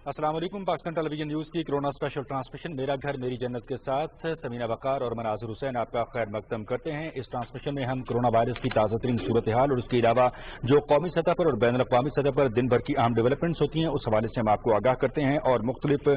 अस्सलाम वालेकुम। Pakistan television news की कोरोना स्पेशल ट्रांसमिशन मेरा घर मेरी जन्नत के साथ समीना वकार और मनाजुर हुसैन आपका खैर मकदम करते हैं। इस ट्रांसमिशन में हम कोरोना वायरस की ताज़ा तरीन सूरत हाल और उसके अलावा जो कौमी सतह पर और बैनुल अक़वामी सतह पर दिन भर की अहम डेवलपमेंट्स होती हैं उस हवाले से हम आपको आगाह करते हैं और मुख्तलिफ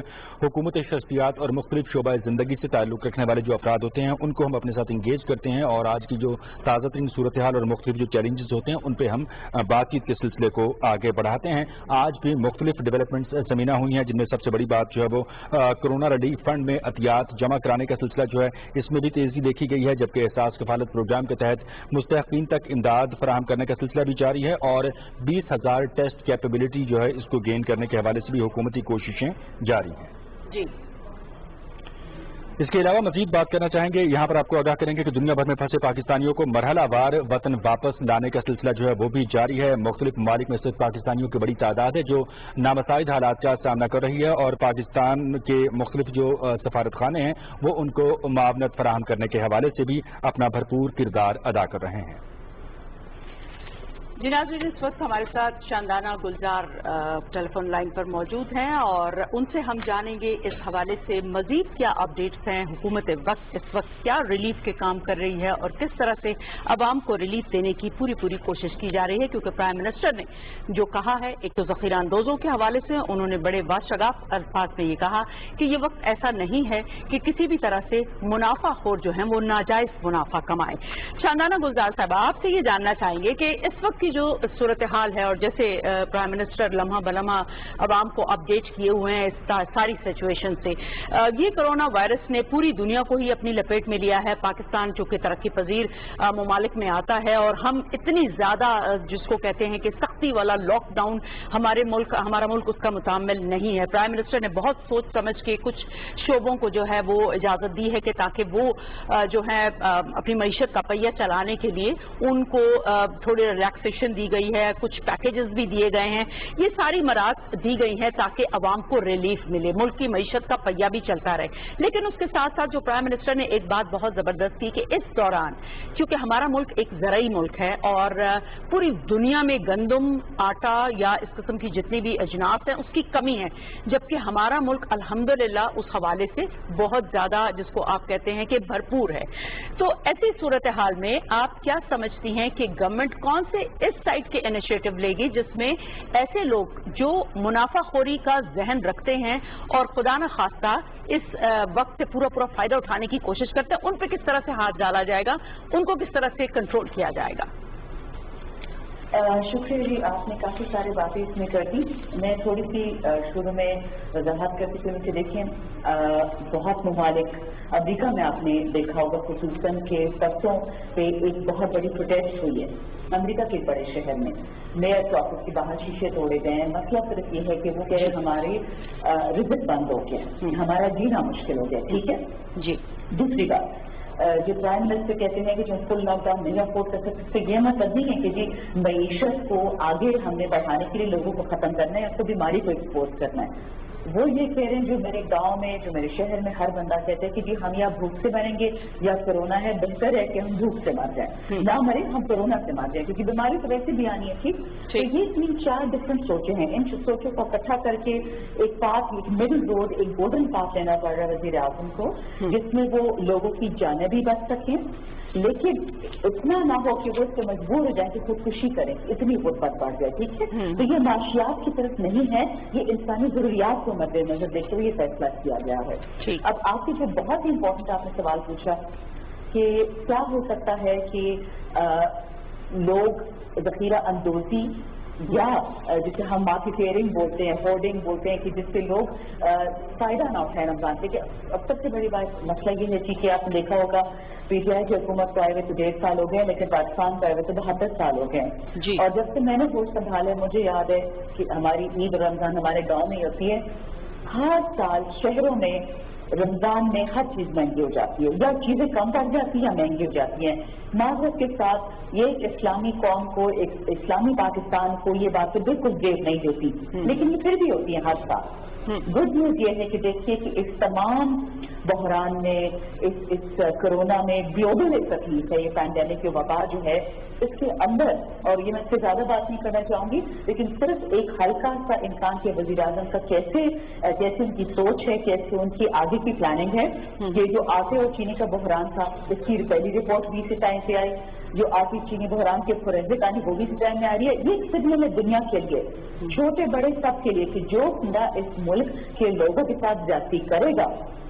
हुकूमत शख्सियात और मुख्तलिफ शोबा ज़िंदगी से ताल्लुक़ रखने वाले जो अफराद होते हैं उनको हम अपने साथ इंगेज करते हैं और आज की जो ताज़ा तरीन सूरत हाल और मुख्तलिफ जो चैलेंजेस होते हैं उन पर हम बातचीत के सिलसिले को आगे बढ़ाते हैं। आज भी मुख्तलिफ डेवलपमेंट्स ज़मीना हुई हैं, जिनमें सबसे बड़ी बात जो है वो कोरोना रिलीफ फंड में अतियात जमा कराने का सिलसिला जो है इसमें भी तेजी देखी गई है, जबकि एहसास कफालत प्रोग्राम के तहत मुस्तहिकीन तक इमदाद फराहम करने का सिलसिला भी जारी है और 20,000 टेस्ट कैपेबिलिटी जो है इसको गेन करने के हवाले से भी हुकूमती कोशिशें जारी हैं। जी, इसके अलावा मजीद बात करना चाहेंगे, यहाँ पर आपको आगाह करेंगे कि दुनिया भर में फंसे पाकिस्तानियों को मरहलावार वतन वापस लाने का सिलसिला जो है वो भी जारी है। मुख्तलिफ ममालिक में स्थित पाकिस्तानियों की बड़ी तादाद है जो नामसाइद हालात का सामना कर रही है और पाकिस्तान के मुख्तलिफ जो सफारत खाने हैं वो उनको मुआवनत फराहम करने के हवाले से भी अपना भरपूर किरदार अदा कर रहे हैं। जी नाज़रीन, इस वक्त हमारे साथ शानदाना गुलजार टेलीफोन लाइन पर मौजूद हैं और उनसे हम जानेंगे इस हवाले से मजीद क्या अपडेट्स हैं, हुकूमत वक्त इस वक्त क्या रिलीफ के काम कर रही है और किस तरह से अवाम को रिलीफ देने की पूरी कोशिश की जा रही है। क्योंकि प्राइम मिनिस्टर ने जो कहा है, एक तो ज़ख़ीरा अंदोज़ों के हवाले से उन्होंने बड़े वाशगाफ अल्फाज में ये कहा कि ये वक्त ऐसा नहीं है कि किसी भी तरह से मुनाफाखोर जो है वो नाजायज मुनाफा कमाए। शानदाना गुलजार साहब, आपसे ये जानना चाहेंगे कि इस वक्त जो सूरत हाल है और जैसे प्राइम मिनिस्टर लम्हा बलम्हा अवाम को अपडेट किए हुए हैं इस सारी सिचुएशन से, ये कोरोना वायरस ने पूरी दुनिया को ही अपनी लपेट में लिया है। पाकिस्तान चूंकि तरक्की पजीर ममालिक में आता है और हम इतनी ज्यादा जिसको कहते हैं कि सख्ती वाला लॉकडाउन हमारा मुल्क उसका मुतामिल नहीं है। प्राइम मिनिस्टर ने बहुत सोच समझ के कुछ शोबों को जो है वो इजाजत दी है कि ताकि वो जो है अपनी मईशत का पहिया चलाने के लिए उनको थोड़ी रिलैक्सेशन दी गई है, कुछ पैकेजेस भी दिए गए हैं। ये सारी मराद दी गई हैं ताकि अवाम को रिलीफ मिले, मुल्क की मईशत का पहिया भी चलता रहे। लेकिन उसके साथ साथ जो प्राइम मिनिस्टर ने एक बात बहुत जबरदस्त की कि इस दौरान क्योंकि हमारा मुल्क एक ज़राई मुल्क है और पूरी दुनिया में गंदम, आटा या इस किस्म की जितनी भी अजनास हैं उसकी कमी है, जबकि हमारा मुल्क अल्हम्दुलिल्लाह उस हवाले से बहुत ज्यादा जिसको आप कहते हैं कि भरपूर है। तो ऐसी सूरत हाल में आप क्या समझती हैं कि गवर्नमेंट कौन से इस साइड के इनिशिएटिव लेगी जिसमें ऐसे लोग जो मुनाफाखोरी का जहन रखते हैं और खुदा न खास्ता इस वक्त से पूरा फायदा उठाने की कोशिश करते हैं, उन पर किस तरह से हाथ डाला जाएगा, उनको किस तरह से कंट्रोल किया जाएगा? शुक्रिया जी, आपने काफ़ी सारी बातें इसमें कर दी। मैं थोड़ी सी शुरू में वजाहत करती थी उनसे। देखें, बहुत ममालिक अमेरिका में आपने देखा होगा खुसूसन के परसों पे एक बहुत बड़ी प्रोटेस्ट हुई है अमेरिका के बड़े शहर में। मेयर ऑफिस के बाहर शीशे तोड़े गए हैं। मसला सिर्फ ये है कि वो कह रहे हमारे रिजिक बंद हो गया, हमारा जीना मुश्किल हो गया। ठीक है जी। दूसरी बात, जो प्राइम मिनिस्टर कहते हैं कि जो फुल लॉकडाउन नहीं अफोर्ड कर सकते, तो ये मतलब नहीं है कि जी मईशत को आगे हमने बढ़ाने के लिए लोगों को खत्म करना है या तो बीमारी को एक्सपोज करना है। वो ये कह रहे हैं जो मेरे गांव में, जो मेरे शहर में हर बंदा कहते हैं कि जी हम या भूख से मरेंगे या कोरोना है, बेहतर है कि हम भूख से मर जाएं, ना मरे हम कोरोना से मर जाएं, क्योंकि बीमारी तो वैसे भी आनी है। ठीक, तो ये 3-4 डिफरेंट सोचें हैं। इन सोचों को इकट्ठा करके एक पाथ, एक मिडिल रोड, एक गोल्डन पाथ लेना पड़ रहा है वज़ीर आज़म को, जिसमें वो लोगों की जानें भी बच सकें लेकिन इतना ना हो कि वो इससे मजबूर हो जाए कि खुदकुशी करें, इतनी गुर्बत बढ़ जाए। ठीक है, तो ये माशियात की तरफ नहीं है, ये इंसानी जरूरियात को मद्देनजर देखते हुए ये फैसला किया गया है। अब आपके जो बहुत ही इंपॉर्टेंट आपने सवाल पूछा कि क्या हो सकता है कि लोग ज़ख़ीरा अंदोज़ी या जिसे हम मार्केटिंग बोलते हैं, होर्डिंग बोलते हैं, कि जिससे लोग फायदा ना उठाए रमजान से। अब सबसे बड़ी बात मसला ये है कि आपने देखा होगा पीटीआई की हुकूमत को आए हुए तो 1.5 साल हो गए, लेकिन पाकिस्तान को आए हुए तो 72 साल हो गए। और जब से मैंने होश संभाला, मुझे याद है कि हमारी ईद और रमजान हमारे गाँव में ही होती है। हर साल शहरों में रमजान में हर चीज महंगी हो जाती है, या चीजें कम बढ़ जाती है या महंगी हो जाती हैं। माजरत के साथ ये इस्लामी कौम को, एक इस्लामी पाकिस्तान को ये बात बिल्कुल जेब नहीं देती, लेकिन ये फिर भी होती है हर साल। गुड न्यूज ये है कि देखिए कि इस तमाम بحران میں اس کرونا میں گلوبل ایک تکلیف ہے یہ پینڈیمک کی وبا جو ہے اس کے اندر، اور یہ میں اس سے زیادہ بات نہیں کرنا چاہوں گی، لیکن صرف ایک ہلکا سا انسان کے وزیر اعظم کا کیسے ان کی سوچ ہے، کیسے ان کی آگے کی پلاننگ ہے. یہ جو آٹے اور چینی کا بحران تھا اس کی پہلی رپورٹ بھی اسی ٹائم پہ آئی، جو آٹے چینی بحران کے فورینسک آنی وہ بھی اسی ٹائم میں آ رہی ہے. یہ صدیوں میں دنیا کے لیے چھوٹے بڑے سب کے لیے کہ جو بندہ اس ملک کے لوگوں کے ساتھ زیادتی کرے گا،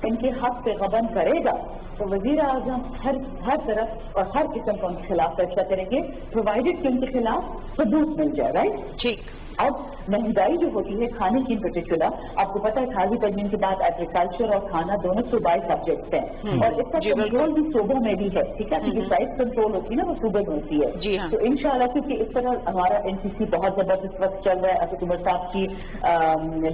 ان کے حق پہ غبن کرے گا، تو وزیر اعظم ہر طرف اور ہر قسم کا ان کے خلاف فیصلہ کریں گے، پرووائڈیڈ کہ ان کے خلاف ثبوت مل جائے. رائٹ ٹھیک. اب مہنگائی جو ہوتی ہے کھانے کی ان پرٹیکولر، آپ کو پتا ہے 18ویں ترمیم کے بعد ایگریکلچر اور کھانا دونوں صوبائی سبجیکٹس ہیں، اور اس کا کنٹرول بھی صوبوں میں بھی ہے. ٹھیک ہے، کیونکہ پرائس کنٹرول ہوتی ہے نا وہ صوبے میں ہوتی ہے. تو انشاءاللہ کیونکہ اس طرح ہمارا NCC بہت زبردست وقت چل رہا ہے اسد عمر صاحب کی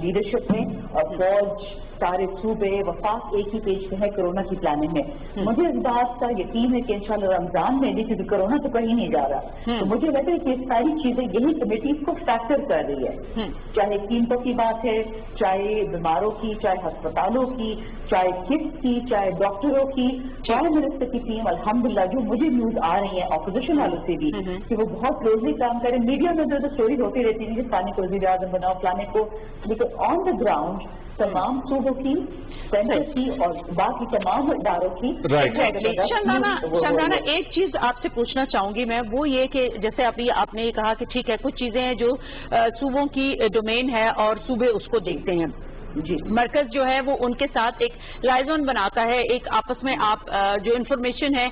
لیڈرشپ میں، اور فوج سارے صوبے وفاق ایک ہی پیج پہ ہے کرونا کی پلاننگ میں. مجھے اس بات کا یقین ہے کہ انشاءاللہ رمضان میں بھی، کیونکہ کرونا تو کہیں نہیں جا رہا، تو مجھے لگتا ہے کہ یہ ساری چیزیں یہی کمیٹی اس کو فیکٹر کر رہی ہے، چاہے قیمتوں کی بات ہے، چاہے بیماروں کی، چاہے ہسپتالوں کی، چاہے کٹس کی، چاہے ڈاکٹروں کی. پرائم منسٹر کی ٹیم الحمدللہ جو مجھے نیوز آ رہی ہیں اپوزیشن والوں سے بھی کہ وہ بہت کلوزلی کام کریں. میڈیا میں جو اسٹوریز ہوتی رہتی ہیں کہ فلانے کو وزیر اعظم بناؤ فلانے کو، لیکن آن دا گراؤنڈ تمام صوبوں کی، سینٹر کی اور باقی تمام اداروں کی. شاندانہ ایک چیز آپ سے پوچھنا چاہوں گی میں، وہ یہ کہ جیسے ابھی آپ نے یہ کہا کہ ٹھیک ہے کچھ چیزیں ہیں جو صوبوں کی ڈومین ہے اور صوبے اس کو دیکھتے ہیں، مرکز جو ہے وہ ان کے ساتھ ایک لائزون بناتا ہے، ایک آپس میں آپ جو انفارمیشن ہے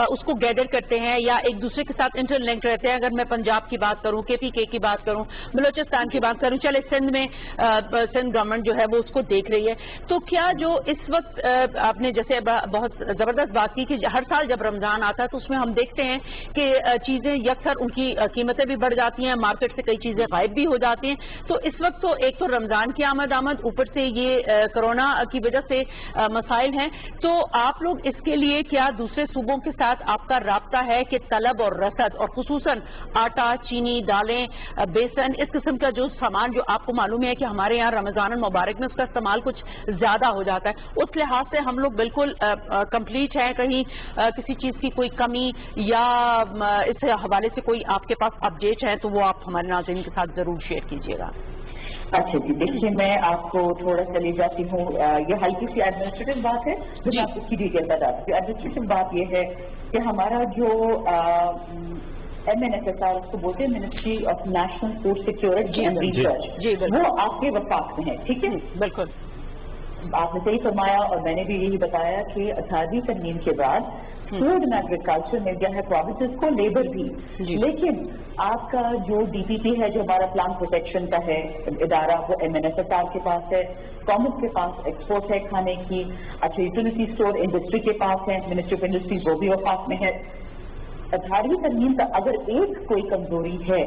اس کو گیدر کرتے ہیں یا ایک دوسرے کے ساتھ انٹر لنک رہتے ہیں. اگر میں پنجاب کی بات کروں، KPK کی بات کروں، بلوچستان کی بات کروں، چلے سندھ میں سندھ گورنمنٹ جو ہے وہ اس کو دیکھ رہی ہے، تو کیا جو اس وقت آپ نے جیسے بہت زبردست بات کی کہ ہر سال جب رمضان آتا ہے تو اس میں ہم دیکھتے ہیں کہ چیزیں یکسر ان کی قیمتیں بھی بڑھ جاتی ہیں، مارکیٹ سے کئی چیزیں غائب بھی ہو جاتی ہیں. تو اس وقت تو ایک تو رمضان کی آمد اوپر سے یہ کرونا کی وجہ سے مسائل ہیں، تو آپ لوگ اس کے لیے کیا دوسرے صوبوں کے ساتھ آپ کا رابطہ ہے کہ طلب اور رسد اور خصوصاً آٹا، چینی، دالیں، بیسن، اس قسم کا جو سامان جو آپ کو معلوم ہے کہ ہمارے یہاں رمضان المبارک میں اس کا استعمال کچھ زیادہ ہو جاتا ہے، اس لحاظ سے ہم لوگ بالکل کمپلیٹ ہیں، کہیں کسی چیز کی کوئی کمی یا اس حوالے سے کوئی آپ کے پاس اپڈیٹ ہے تو وہ آپ ہمارے ناظرین کے ساتھ ضرور شیئر کیجیے گا. اچھا جی، دیکھیے میں آپ کو تھوڑا سا لے جاتی ہوں، یہ ہلکی سی ایڈمنسٹریٹو بات ہے جو میں آپ کو اس کی ڈیٹیل بتا دوں. ایڈمنسٹریٹو بات یہ ہے کہ ہمارا جو MNSSR اس کو بولتے ہیں ministry of national food security and research, وہ آپ کے وفاق میں ہے. ٹھیک ہے، بالکل آپ نے صحیح فرمایا اور میں نے بھی یہی بتایا کہ 18ویں ترمیم کے بعد فوڈ اینڈ ایگریکلچر میں گیا ہے پروونسز کو لیبر بھی، لیکن آپ کا جو DPP ہے جو ہمارا پلانٹ پروٹیکشن کا ہے ادارہ وہ MNSSR کے پاس ہے، کامرس کے پاس ایکسپورٹ ہے کھانے کی، اچھا یوٹیلیٹی اسٹور انڈسٹری کے پاس ہے، منسٹری آف انڈسٹریز وہ بھی وفاق میں ہے. 18ویں ترمیم کا اگر ایک کوئی کمزوری ہے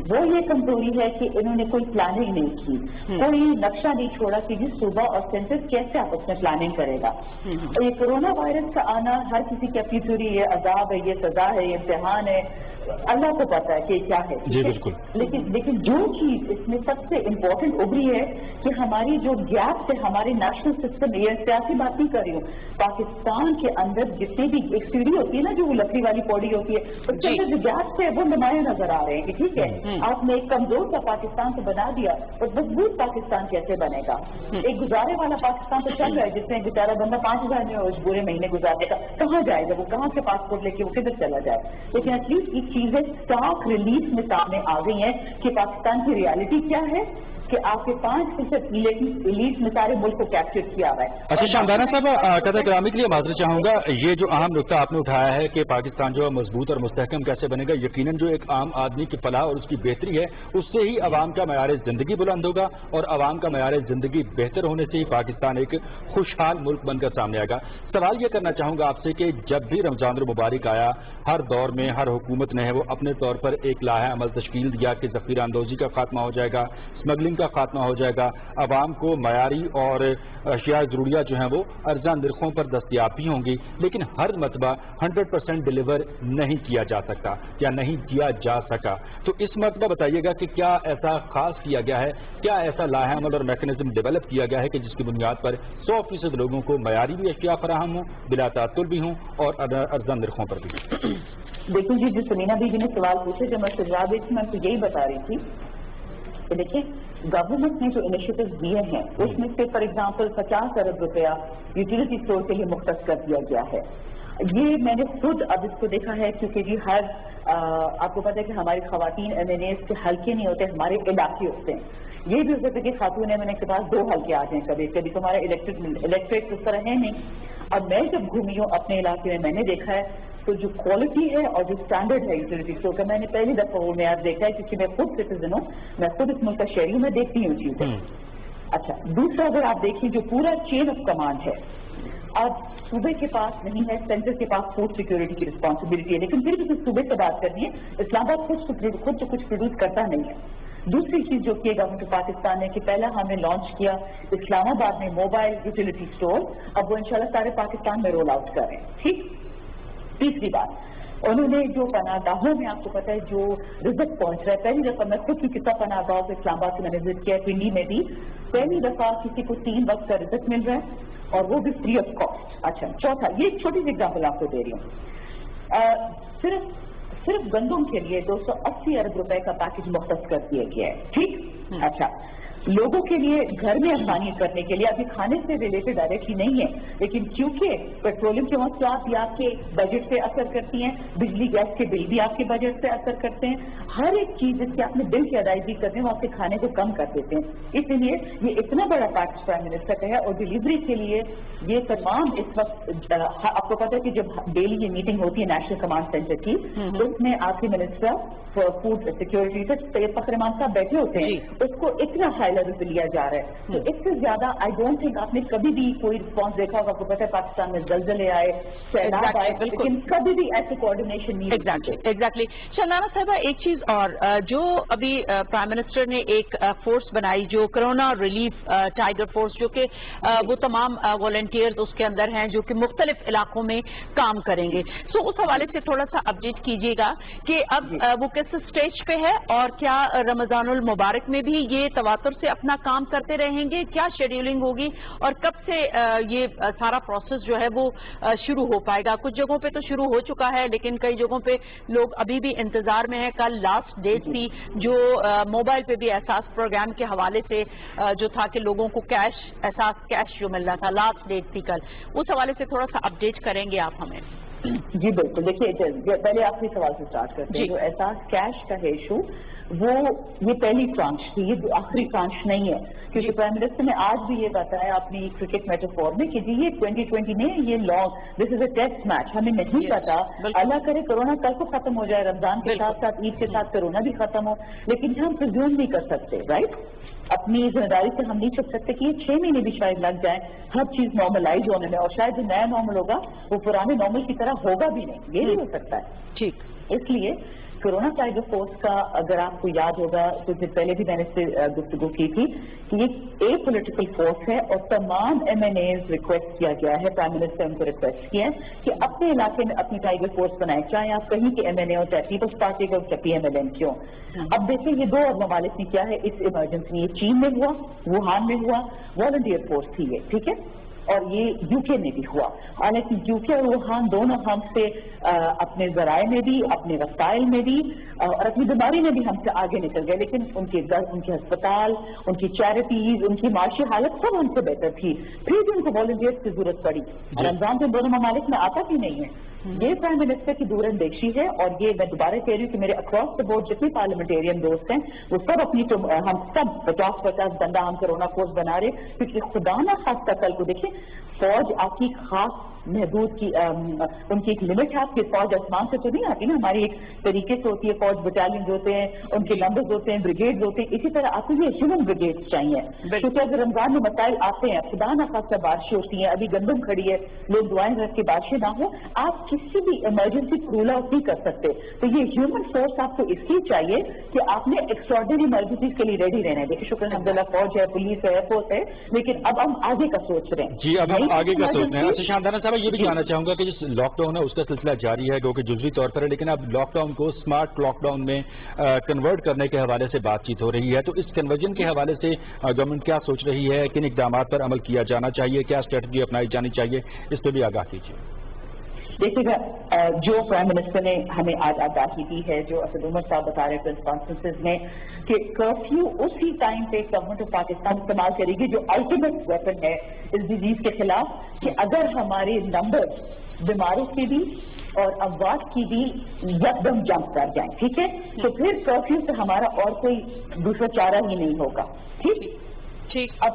وہ یہ کمزوری ہے کہ انہوں نے کوئی پلاننگ نہیں کی، کوئی نقشہ نہیں چھوڑا کہ جس صوبہ اور سینٹر کیسے آپس میں پلاننگ کرے گا. اور یہ کرونا وائرس کا آنا ہر کسی کی اپنی تھیوری، یہ عذاب ہے، یہ سزا ہے، یہ امتحان ہے، اللہ کو پتا ہے کہ کیا ہے. جی بالکل. لیکن جو چیز اس میں سب سے امپورٹنٹ ابھری ہے کہ ہماری جو گیپ ہے ہمارے نیشنل سسٹم، یہ سیاسی بات نہیں کر رہی ہوں، پاکستان کے اندر جتنی بھی ایک سیڑھی ہوتی ہے نا جو وہ لکڑی والی پوڑی ہوتی ہے، اس کے اندر جو گیپ ہے وہ نمایاں نظر آ رہے ہیں. ٹھیک ہے، آپ نے ایک کمزور سا پاکستان کو بنا دیا اور مضبوط پاکستان کیسے بنے گا؟ ایک گزارے والا پاکستان تو چل رہا ہے جس میں بیچارہ بندہ 5000 میں اس پورے مہینے گزارے گا، کہاں جائے گا وہ؟ کہاں سے پاسپورٹ لے کے وہ کدھر چلا جائے؟ لیکن ایٹ لیسٹ یہ چیزیں اسٹاک ریلیز میں سامنے آ گئی ہیں کہ پاکستان کی ریالٹی کیا ہے کہ آپ کے 5% ایلیٹ میں سارے ملک کو کیپچر کیا ہوا ہے. اچھا شاندانہ صاحب، قدر کرامی کے لیے معذرت چاہوں گا، یہ جو اہم نقطہ آپ نے اٹھایا ہے کہ پاکستان جو مضبوط اور مستحکم کیسے بنے گا، یقیناً جو ایک عام آدمی کی فلاح اور اس کی بہتری ہے اس سے ہی عوام کا معیار زندگی بلند ہوگا، اور عوام کا معیار زندگی بہتر ہونے سے ہی پاکستان ایک خوشحال ملک بن کر سامنے آئے گا. سوال یہ کرنا چاہوں گا آپ سے کہ جب بھی رمضان المبارک آیا، ہر دور میں ہر حکومت نے وہ اپنے طور پر ایک لائحہ عمل تشکیل دیا کہ ذخیرہ اندوزی کا خاتمہ ہو جائے گا، اسمگلنگ کا خاتمہ ہو جائے گا، عوام کو معیاری اور اشیاء ضروریات جو ہیں وہ ارزاں نرخوں پر دستیاب بھی ہوں گی، لیکن ہر مرتبہ 100% ڈیلیور نہیں کیا جا سکتا یا نہیں کیا جا سکا۔ تو اس مرتبہ بتائیے گا کہ کیا ایسا خاص کیا گیا ہے، کیا ایسا لاہے عمل اور میکنزم ڈیولپ کیا گیا ہے کہ جس کی بنیاد پر 100% لوگوں کو معیاری بھی اشیاء فراہم ہوں، بلا تعطل بھی ہوں اور ارزاں نرخوں پر بھی؟ دیکھیں جی، جو سمینا بیوی نے سوال پوچھے، جب میں سجاد اس میں تو یہی بتا رہی تھی کہ دیکھیں گورنمنٹ نے جو انیشیٹوز دیے ہیں اس میں سے فار ایگزامپل 50 ارب روپیہ یوٹیلیٹی اسٹور کے لیے مختص کر دیا گیا ہے۔ یہ میں نے خود اب اس کو دیکھا ہے کیونکہ جی آپ کو پتہ ہے کہ ہماری خواتین MNAs کے حلقے نہیں ہوتے، ہمارے علاقے ہوتے ہیں۔ یہ بھی ہو سکتا ہے کہ خاتون MNA کے پاس 2 حلقے آ جائیں، کبھی کبھی تو ہمارا الیکٹریٹ اس طرح ہے نہیں۔ اب میں جب گھومی ہوں اپنے علاقے میں نے دیکھا ہے تو جو کوالٹی ہے اور جو اسٹینڈرڈ ہے یوٹیلیٹی اسٹور کا، میں نے پہلی دفعہ وہ معیار دیکھا ہے کیونکہ میں خود سٹیزن ہوں، میں خود اس ملک کا شہری ہوں، میں دیکھتی ہوں چیزیں۔ اچھا، دوسرا اگر آپ دیکھیں جو پورا چین آف کمانڈ ہے، اب صوبے کے پاس نہیں ہے، سینٹر کے پاس فوڈ سیکورٹی کی رسپانسبلٹی ہے، لیکن پھر بھی صوبے سے بات کرنی ہے، اسلام آباد خود تو کچھ پروڈیوس کرتا نہیں ہے۔ دوسری چیز جو کی گورنمنٹ آف پاکستان نے کہ پہلا ہم نے لانچ کیا اسلام آباد میں موبائل یوٹیلیٹی اسٹور، اب وہ انشاءاللہ سارے پاکستان میں رول آؤٹ کر رہے ہیں، ٹھیک۔ تیسری بات، انہوں نے جو پناہ گاہوں میں آپ کو پتہ ہے جو رزق پہنچ رہا ہے، پہلی دفعہ میں خود کی کتنا پناہ گاہوں سے اسلام آباد سے میں نے وزٹ کیا، پنڈی میں بھی پہلی دفعہ کسی کو 3 وقت کا رزق مل رہا ہے اور وہ بھی فری آف کاسٹ۔ اچھا، چوتھا، یہ ایک چھوٹی سی ایگزامپل آپ کو دے رہی ہوں، صرف گندم کے لیے 280 ارب روپے کا پیکج مختص کر دیا گیا ہے، ٹھیک۔ اچھا، لوگوں کے لیے گھر میں آسانی کرنے کے لیے، ابھی کھانے سے ریلیٹڈ ڈائریکٹلی نہیں ہے لیکن کیونکہ پیٹرولیم کے مسئلات بھی آپ کے بجٹ پہ اثر کرتی ہیں، بجلی گیس کے بل بھی آپ کے بجٹ پہ اثر کرتے ہیں، ہر ایک چیز جس کے آپ نے بل کی ادائیگی کرتے ہیں وہ آپ کے کھانے کو کم کر دیتے ہیں۔ اس لیے یہ اتنا بڑا پیکج پرائم منسٹر کا ہے اور ڈلیوری کے لیے یہ تمام اس وقت آپ کو پتہ ہے کہ جب ڈیلی یہ میٹنگ ہوتی ہے نیشنل کمانڈ سینٹر کی، اس میں آپ کے منسٹر فار فوڈ سیکورٹی سید فخر امان صاحب بیٹھے ہوتے ہیں، اس کو اتنا ہائی لیول پہ لیا جا رہا ہے۔ تو اس سے زیادہ آئی ڈونٹ تھنک آپ نے کبھی بھی کوئی رسپانس دیکھا ہوگا، آپ کو پتہ ہے پاکستان میں زلزلے آئے، سیلاب آئے، لیکن کبھی بھی ایسے کوآرڈینیشن نہیں۔ ایگزیکٹلی۔ شندانہ صاحبہ، ایک چیز اور جو ابھی پرائم منسٹر نے ایک فورس بنائی جو کرونا ریلیف ٹائیگر فورس، جو کہ وہ تمام والنٹیئرز اس کے اندر ہیں جو کہ مختلف علاقوں میں کام کریں گے، سو اس حوالے سے تھوڑا سا اپڈیٹ کیجیے گا کہ اب وہ کس سٹیج پہ ہے اور کیا رمضان المبارک میں بھی یہ تواتر سے اپنا کام کرتے رہیں گے، کیا شیڈیولنگ ہوگی اور کب سے یہ سارا پروسیس جو ہے وہ شروع ہو پائے گا؟ کچھ جگہوں پہ تو شروع ہو چکا ہے لیکن کئی جگہوں پہ لوگ ابھی بھی انتظار میں ہیں۔ کل لاسٹ ڈیٹ تھی جو موبائل پہ بھی احساس پروگرام کے حوالے سے جو تھا کہ لوگوں کو احساس کیش جو ملنا تھا، لاسٹ ڈیٹ تھی کل، اس حوالے سے تھوڑا سا اپڈیٹ کریں گے آپ ہمیں؟ جی بالکل، دیکھیے پہلے آپ کے سوال سے اسٹارٹ کرتے ہیں۔ جو احساس کیش کا ہے ایشو، وہ یہ پہلی ٹرانش تھی، یہ آخری ٹرانش نہیں ہے، کیونکہ پرائم منسٹر نے آج بھی یہ بتایا اپنی کرکٹ میٹافور میں کہ جی یہ 2020 نہیں، یہ long, this is a test match, ہمیں نہیں پتا، اللہ کرے کورونا کل کو ختم ہو جائے، رمضان کے ساتھ ساتھ عید کے ساتھ کورونا بھی ختم ہو، لیکن ہم پرزیوم نہیں کر سکتے، رائٹ؟ اپنی ذمہ داری سے ہم نہیں چھپ سکتے کہ یہ 6 مہینے بھی شاید لگ جائیں ہر چیز نارملائز ہونے میں، اور شاید جو نیا نارمل ہوگا وہ پرانے نارمل کی طرح ہوگا بھی نہیں، یہ بھی ہو سکتا ہے، ٹھیک۔ اس لیے کورونا ٹائیگر فورس کا اگر آپ کو یاد ہوگا کچھ دن پہلے بھی میں نے اس سے گفتگو کی تھی کہ یہ ایک پولیٹیکل فورس ہے اور تمام MNAs ریکویسٹ کیا گیا ہے، پرائم منسٹر ان کو ریکویسٹ کیا ہے کہ اپنے علاقے میں اپنی ٹائیگر فورس بنائیں، چاہے آپ کہیں کے MNA ہو، چاہے پیپلز پارٹی کا ہو، چاہے PMLN کیوں۔ اب دیکھیں یہ 2 ممالک میں کیا ہے اس ایمرجنسی میں، یہ چین میں ہوا، ووہان میں ہوا، والنٹیئر فورس تھی یہ، ٹھیک ہے، اور یہ UK میں بھی ہوا، حالانکہ UK اور ووہان دونوں ہم سے اپنے ذرائع میں بھی، اپنے وسائل میں بھی اور اپنی بیماری میں بھی ہم سے آگے نکل گئے، لیکن ان کے ہسپتال، ان کی چیریٹیز، ان کی معاشی حالت سب ہم سے بہتر تھی، پھر بھی ان کو والنٹیئرز کی ضرورت پڑی۔ رمضان تو ان دونوں ممالک میں آتا بھی نہیں ہے۔ یہ پرائم منسٹر کی دور اندیشی ہے، اور یہ میں دوبارہ کہہ رہی ہوں کہ میرے اکراس دا بورڈ جتنے پارلیمنٹیرین دوست ہیں وہ سب اپنی ہم سب 50 بندہ ہم کورونا فورس بنا رہے، کیونکہ خدا نہ خاصہ کل کو دیکھیں فوج آپ کی خاص محدود کی ان کی ایک لمٹ ہے. آپ کی فوج آسمان سے تو نہیں آتی نا, ہماری ایک طریقے سے ہوتی ہے. فوج بٹالین ہوتے ہیں, ان کے نمبرز ہوتے ہیں, بریگیڈ ہوتے ہیں. اسی طرح آپ کو یہ ہیومن بریگیڈ چاہیے, کیونکہ اگر رمضان میں مسائل آتے ہیں, خدا نخواستہ بارشیں ہوتی ہیں, ابھی گندم کھڑی ہے, لوگ دعائیں رکھ کے بارشیں نہ ہو, آپ کسی بھی ایمرجنسی کو رول آؤٹ نہیں کر سکتے. تو یہ ہیومن فورس آپ کو اس لیے چاہیے کہ آپ نے ایکسٹراڈنری ایمرجنسیز کے لیے ریڈی رہنا ہے. دیکھیے شکر الحمدللہ فوج ہے, پولیس ہے, ایئر فورس ہے, لیکن اب ہم آگے کا سوچ رہے ہیں. جی اب ہم آگے کا سوچ رہے ہیں. اچھا شاندانہ صاحب, یہ بھی جاننا چاہوں گا کہ جس لاک ڈاؤن ہے اس کا سلسلہ جاری ہے, جو کہ جزوی طور پر ہے, لیکن اب لاک ڈاؤن کو اسمارٹ لاک ڈاؤن میں کنورٹ کرنے کے حوالے سے بات چیت ہو رہی ہے. تو اس کنورژن کے حوالے سے گورنمنٹ کیا سوچ رہی ہے, کن اقدامات پر عمل کیا جانا چاہیے, کیا اسٹریٹجی اپنائی جانی چاہیے, اس پہ بھی آگاہ کیجیے. دیکھیے گا, جو پرائم منسٹر نے ہمیں آج آگاہی دی ہے, جو اسد عمر صاحب بتا رہے ہیں پریس کانفرنسز میں, کہ کرفیو اسی ٹائم پہ گورنمنٹ آف پاکستان استعمال کرے گی جو الٹیمیٹ ویپن ہے اس ڈیزیز کے خلاف, کہ اگر ہمارے نمبر بیماروں کے بھی اور اموات کی بھی یکدم جمپ کر جائیں, ٹھیک ہے, تو پھر کرفیو سے ہمارا اور کوئی دوسرا چارہ ہی نہیں ہوگا. ٹھیک. اب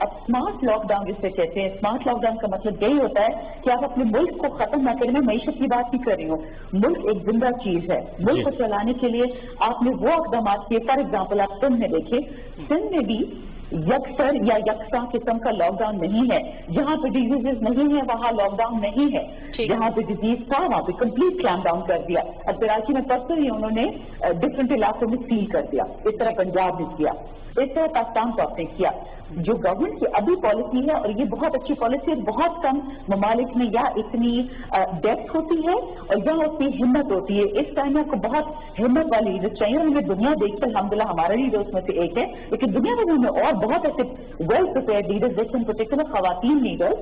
اسمارٹ لاک ڈاؤن جسے کہتے ہیں, اسمارٹ لاک ڈاؤن کا مطلب یہی ہوتا ہے کہ آپ اپنے ملک کو ختم نہ کریں. میں معیشت کی بات نہیں کر رہی ہوں, ملک ایک زندہ چیز ہے. ملک کو چلانے کے لیے آپ نے وہ اقدامات کیے. فار ایگزامپل آپ سندھ میں دیکھیں, سندھ میں بھی یکسر یا یکساں قسم کا لاک ڈاؤن نہیں ہے. جہاں پہ ڈیزیز نہیں ہے وہاں لاک ڈاؤن نہیں ہے, جہاں پہ ڈیزیز تھا وہاں پہ کمپلیٹ کلیمپ ڈاؤن کر دیا. اب کراچی میں پرسوں ہی انہوں نے ڈفرینٹ علاقوں میں سیل کر دیا, اس طرح پنجاب نے کیا, اس طرح پاکستان کو آپ نے کیا. جو گورنمنٹ کی ابھی پالیسی ہے, اور یہ بہت اچھی پالیسی ہے, بہت کم ممالک میں یا اتنی ڈیپتھ ہوتی ہے اور یا اتنی ہمت ہوتی ہے. اس ٹائم میں آپ کو بہت ہمت والی لیڈر چاہیے, اور ہمیں دنیا دیکھ کر الحمدللہ ہمارا لیڈر اس میں سے ایک ہے, لیکن دنیا میں ہمیں اور بہت ایسے ویل پریپیئرڈ لیڈر, جیسے ان پرٹیکولر خواتین لیڈر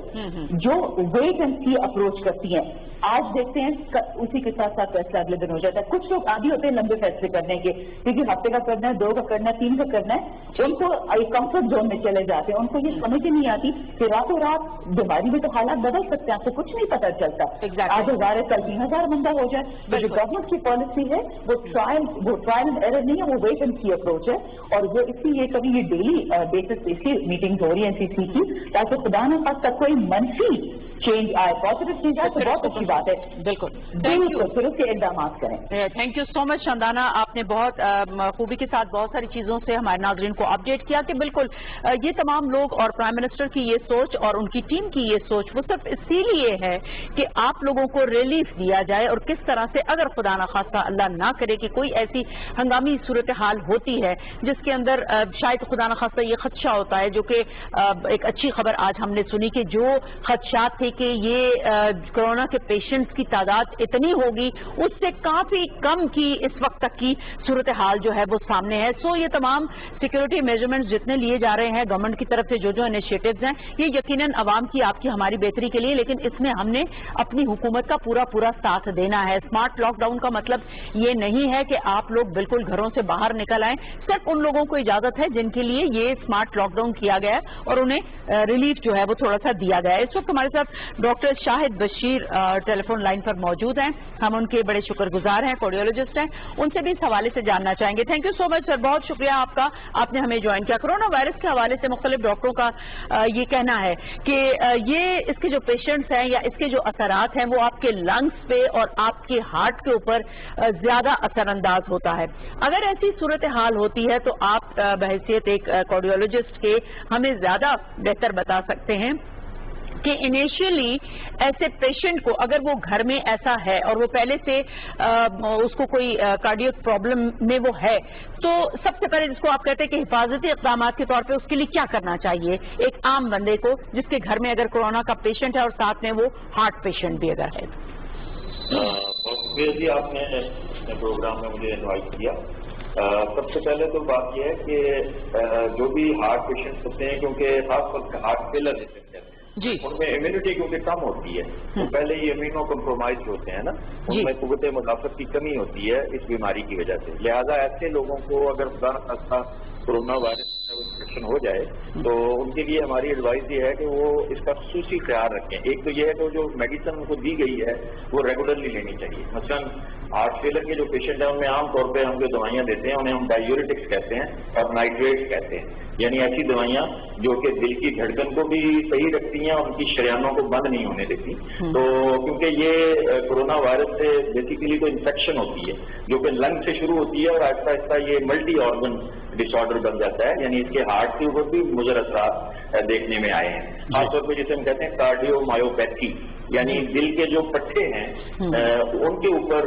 جو ویٹ اینڈ سی اپروچ کرتی ہیں. آج دیکھتے ہیں اسی کے ساتھ ساتھ فیصلہ اگلے دن ہو جاتا ہے. کچھ لوگ عادی ہوتے ہیں لمبے فیصلے کرنے کے, کیونکہ ہفتے کا کرنا ہے, 2 کا کرنا ہے, 3 کا کرنا ہے, ان کو ایک کمفرٹ زون میں چلے جاتے ہیں. ان کو یہ سمجھ ہی نہیں آتی کہ راتوں رات بیماری میں تو حالات بدل سکتے ہیں, آپ کو کچھ نہیں پتا چلتا. آج 1000 ہے, کل 3000 بندہ ہو جائے. تو جو گورنمنٹ کی پالیسی ہے وہ ٹرائل اینڈ ایرر نہیں ہے, وہ ویٹ اینڈ سی اپروچ ہے. اور وہ اس لیے کبھی یہ ڈیلی بیسس پہ اس لیے میٹنگ ہو رہی ہے NCC کی, تاکہ خدا نہ خواستہ کوئی منفی چینج آئے, پازیٹو چینج آئے تو بہت اچھی بات ہے. بالکل, پھر اس کے اقدامات کریں. تھینک یو سو مچ شاندانہ, آپ نے بہت خوبی کے ساتھ بہت ساری چیزوں سے ہمارے ناظرین کو اپڈیٹ کیا کہ بالکل یہ تمام لوگ اور پرائم منسٹر کی یہ سوچ اور ان کی ٹیم کی یہ سوچ وہ صرف اسی لیے ہے کہ آپ لوگوں کو ریلیف دیا جائے, اور کس طرح سے اگر خدا نخواستہ اللہ نہ کرے کہ کوئی ایسی ہنگامی صورتحال ہوتی ہے جس کے اندر شاید خدا نخواستہ یہ خدشہ ہوتا ہے, جو کہ ایک اچھی خبر آج ہم نے سنی کہ جو خدشات تھے کہ یہ کورونا کے پیشنٹس کی تعداد اتنی ہوگی, اس سے کافی کم کی اس وقت تک کی صورتحال جو ہے وہ سامنے ہے. سو یہ تمام سیکورٹی میجرمنٹس جتنے لیے جا رہے ہیں گورنمنٹ کی طرف سے, جو انیشیٹوز ہیں, یہ یقیناً عوام کی, آپ کی, ہماری بہتری کے لیے, لیکن اس میں ہم نے اپنی حکومت کا پورا ساتھ دینا ہے. اسمارٹ لاک ڈاؤن کا مطلب یہ نہیں ہے کہ آپ لوگ بالکل گھروں سے باہر نکل آئیں. صرف ان لوگوں کو اجازت ہے جن کے لیے یہ اسمارٹ لاک ڈاؤن کیا گیا ہے اور انہیں ریلیف جو ہے وہ تھوڑا سا دیا گیا ہے. اس وقت ہمارے ساتھ ڈاکٹر شاہد بشیر ٹیلی فون لائن پر موجود ہیں, ہم ان کے بڑے شکر گزار ہیں, کارڈیولوجسٹ ہیں, ان سے بھی اس حوالے سے جاننا چاہیں گے. تھینک یو سو مچ سر, بہت شکریہ آپ کا, آپ نے ہمیں جوائن کیا. کورونا وائرس کے حوالے سے مختلف ڈاکٹروں کا یہ کہنا ہے کہ یہ اس کے جو پیشنٹس ہیں یا اس کے جو اثرات ہیں وہ آپ کے لنگس پہ اور آپ کے ہارٹ کے اوپر زیادہ اثر انداز ہوتا ہے. اگر ایسی صورتحال ہوتی ہے تو آپ بحیثیت ایک کارڈیولوجسٹ کے ہمیں زیادہ بہتر بتا سکتے ہیں کہ انیشیلی ایسے پیشنٹ کو اگر وہ گھر میں ایسا ہے اور وہ پہلے سے اس کو کوئی کارڈیک پرابلم میں وہ ہے, تو سب سے پہلے جس کو آپ کہتے ہیں کہ حفاظتی اقدامات کے طور پہ اس کے لیے کیا کرنا چاہیے ایک عام بندے کو جس کے گھر میں اگر کورونا کا پیشنٹ ہے اور ساتھ میں وہ ہارٹ پیشنٹ بھی اگر ہے؟ جی, آپ نے اپنے پروگرام میں مجھے انوائٹ کیا. سب سے پہلے تو بات یہ ہے کہ جو بھی ہارٹ پیشنٹ ہوتے ہیں, کیونکہ خاص طور سے ہارٹ فیلر جسے کہتے ہیں, جی, ان میں امیونٹی کیونکہ کم ہوتی ہے, تو پہلے یہ امینو کمپرومائز ہوتے ہیں نا, ان میں قوت مدافعت کی کمی ہوتی ہے اس بیماری کی وجہ سے. لہذا ایسے لوگوں کو اگر خدا نخواستہ कोरोना वायरस इन्फेक्शन हो जाए तो उनके लिए हमारी एडवाइस ये है कि वो इसका खसूसी ख्याल रखें। एक तो ये है कि जो मेडिसिन उनको दी गई है वो रेगुलरली लेनी चाहिए। मसलन हार्ट फेलियर के जो पेशेंट हैं उनमें आमतौर पर हम जो दवाइयाँ देते हैं उन्हें हम डायूरेटिक्स कहते हैं और नाइट्रेट्स कहते हैं, यानी ऐसी दवाइयाँ जो कि दिल की धड़कन को भी सही रखती हैं और उनकी शरियानों को बंद नहीं होने देती। तो क्योंकि ये कोरोना वायरस से बेसिकली तो इन्फेक्शन होती है जो कि लंग से शुरू होती है और आहिस्ता आहिस्ता ये मल्टी ऑर्गन डिसऑर्डर बन जाता है, यानी इसके हार्ट के ऊपर भी मुज़र असरात देखने में आए हैं। खासतौर पर जिसे हम कहते हैं कार्डियोमायोपैथी, यानी दिल के जो पट्टे हैं उनके ऊपर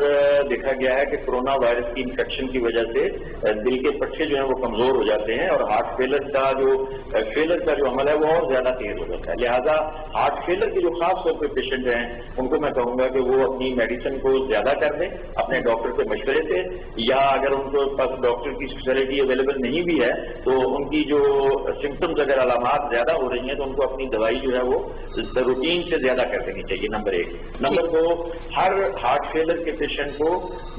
देखा गया है कि कोरोना वायरस की इन्फेक्शन की वजह से दिल के पट्टे जो हैं वो कमजोर हो जाते हैं और हार्ट फेलियर का जो अमल है वो और ज्यादा तेज हो जाता है। लिहाजा हार्ट फेलियर के जो खास तौर पर पेशेंट हैं उनको मैं कहूंगा कि वो अपनी मेडिसिन को ज्यादा कर दें अपने डॉक्टर के मशवरे से, या अगर उनको पास डॉक्टर की स्पेशलिटी अवेलेबल नहीं भी है तो उनकी जो सिम्टम्स अगर अलामात ज्यादा हो रही हैं तो उनको अपनी दवाई जो है वो रूटीन से ज्यादा कर देनी चाहिए, number 1। Number 2, her heart failure के पेशेंट को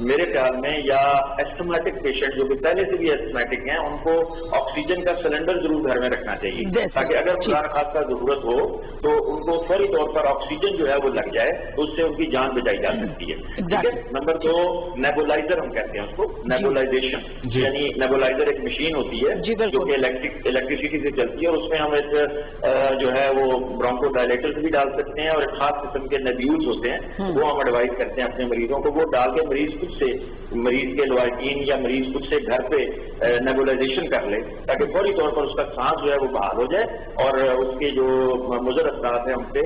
मेरे ख्याल में, या एस्थमेटिक पेशेंट जो कि पहले से भी एस्थमेटिक हैं, उनको ऑक्सीजन का सिलेंडर जरूर घर में रखना चाहिए ताकि अगर खुदा न खास्ता जरूरत हो तो उनको फौरी तौर पर ऑक्सीजन जो है वो लग जाए, उससे उनकी जान बचाई जा सकती है। ठीक है। नंबर 2, नेबुलाइजर हम कहते हैं उसको, नेबुलाइजेशन, यानी नेबुलाइजर एक मशीन होती है जो कि इलेक्ट्रिसिटी से चलती है और उसमें हम एक जो है वो ब्रोंको डायलेटर्स भी डाल सकते हैं और एक खास किस्म के नेब्यूल्स होते हैं वो हम एडवाइज करते हैं अपने मरीजों को, वो डाल के मरीज के लवाकिन या मरीज खुद से घर पे नेबुलाइजेशन कर ले ताकि फौरी तौर पर उसका सांस जो है वो बहाल हो जाए और उसके जो मुज़र असरात हैं उनसे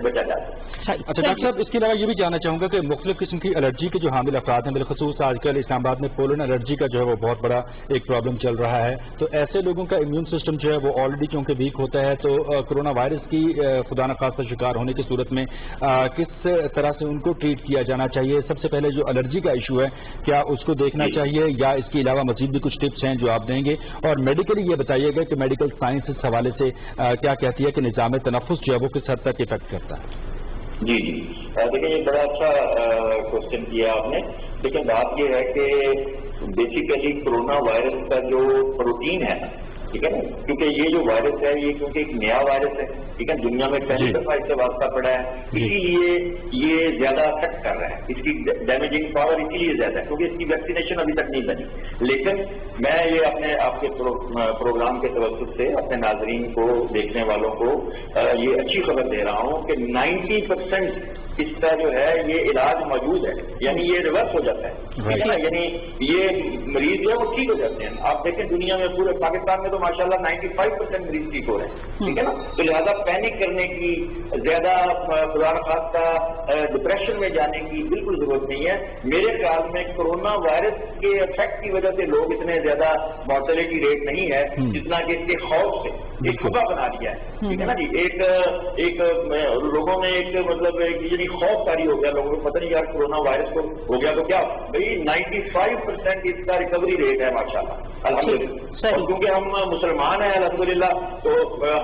बचा जा सके। अच्छा डॉक्टर साहब, इसके अलावा ये भी जानना चाहूंगा कि मुख्तलिफ किस्म की एलर्जी के जो हामिल अफराद हैं, बिलखसूस आजकल इस्लामाबाद में पोलन एलर्जी का जो है वो बहुत बड़ा एक प्रॉब्लम चल रहा है, तो ऐसे लोगों का इम्यून सिस्टम जो है वो ऑलरेडी क्योंकि वीक होता है, तो कोरोना वायरस की खुदा न खास्ता शिकार होने की सूरत में किस तरह से उनको ट्रीट किया जाना चाहिए? सबसे पहले जो एलर्जी का इशू है, क्या उसको देखना चाहिए या इसके अलावा मजीद भी कुछ टिप्स हैं जो आप देंगे? और मेडिकली ये बताइएगा कि मेडिकल साइंस इस हवाले से क्या कहती है कि निज़ाम तनफ़ुस जो है वो किस हद तक इफेक्ट करता है? जी, देखिए ये बड़ा अच्छा क्वेश्चन किया आपने। लेकिन बात ये है कि बेसिकली कोरोना वायरस का जो प्रोटीन है, ठीक है ना, क्योंकि ये जो वायरस है ये क्योंकि एक नया वायरस है, ठीक है, दुनिया में पहली दफा इससे वास्ता पड़ा है, इसीलिए ये ज्यादा अफेक्ट कर रहा है, इसकी डैमेजिंग पावर इसीलिए ज्यादा है क्योंकि इसकी वैक्सीनेशन अभी तक नहीं बनी। लेकिन मैं ये अपने आपके प्रोग्राम के तवज्जुह से अपने नाजरीन को, देखने वालों को ये अच्छी खबर दे रहा हूँ कि 90% इसका जो है ये इलाज मौजूद है, यानी ये रिवर्स हो जाता है, ठीक है ना, यानी ये मरीज जो है वो ठीक हो जाते हैं। आप देखें दुनिया में, पूरे पाकिस्तान में तो माशाल्लाह 95% मरीज ठीक हो रहे हैं, ठीक है ना। तो लिहाजा पैनिक करने की, ज्यादा खुदा न खास्ता डिप्रेशन में जाने की बिल्कुल जरूरत नहीं है। मेरे ख्याल में कोरोना वायरस के इफेक्ट की वजह से लोग इतने ज्यादा मॉर्टेलिटी रेट नहीं है जितना कि इसके खौफ से एक खबर बना दिया है, ठीक है ना जी। एक लोगों ने एक मतलब यानी खौफ तारी हो गया लोगों को, पता नहीं यार कोरोना वायरस को हो गया तो क्या भाई 95% इसका रिकवरी रेट है माशाल्लाह अल्हम्दुलिल्लाह। और क्योंकि हम मुसलमान हैं अल्हम्दुलिल्लाह, तो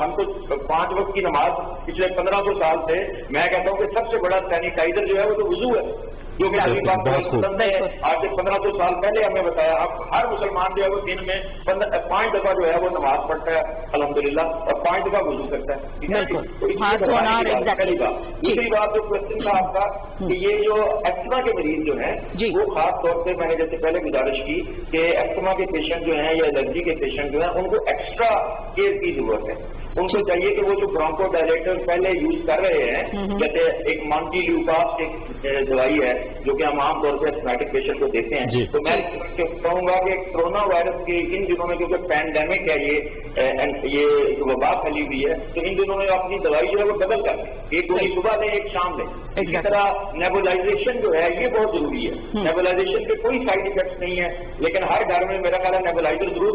हमको 5 वक्त की नमाज पिछले 1500 साल से, मैं कहता हूँ कि सबसे बड़ा सैनिटाइजर जो है वो तो वुजू है, जो कि अभी बात ने आज से 1500 साल पहले हमें बताया। अब हर मुसलमान जो है वो दिन में 5 दफा जो है वो नमाज पढ़ता है अल्हम्दुलिल्लाह और 5 दफा वुजू करता है, ठीक है। तो पहली बात। दूसरी बात जो क्वेश्चन था आपका कि ये जो एस्थमा के मरीज जो हैं वो खास तौर पे मैंने जैसे पहले गुजारिश की कि एस्थमा के पेशेंट जो हैं या एलर्जी के पेशेंट जो हैं उनको एक्स्ट्रा केयर की जरूरत है। उनको चाहिए कि वो जो ब्रोंको डायलेटर पहले यूज कर रहे हैं, जैसे एक मॉन्टील्यूकास्ट एक दवाई है जो कि हम आमतौर पर एस्थमेटिक पेशेंट को देते हैं, तो मैं कहूंगा कि कोरोना वायरस के इन दिनों में क्योंकि पैंडेमिक है, ये वबा फैली हुई है, तो इन दिनों में अपनी दवाई जो है वो डबल कर लें, एक गोली सुबह लें एक शाम लें। इसी तरह नेबुलाइजेशन जो है ये बहुत जरूरी है। नेबुलाइजेशन के कोई साइड इफेक्ट नहीं है, लेकिन हर घर में मेरा ख्याल है नेबुलाइजर जरूर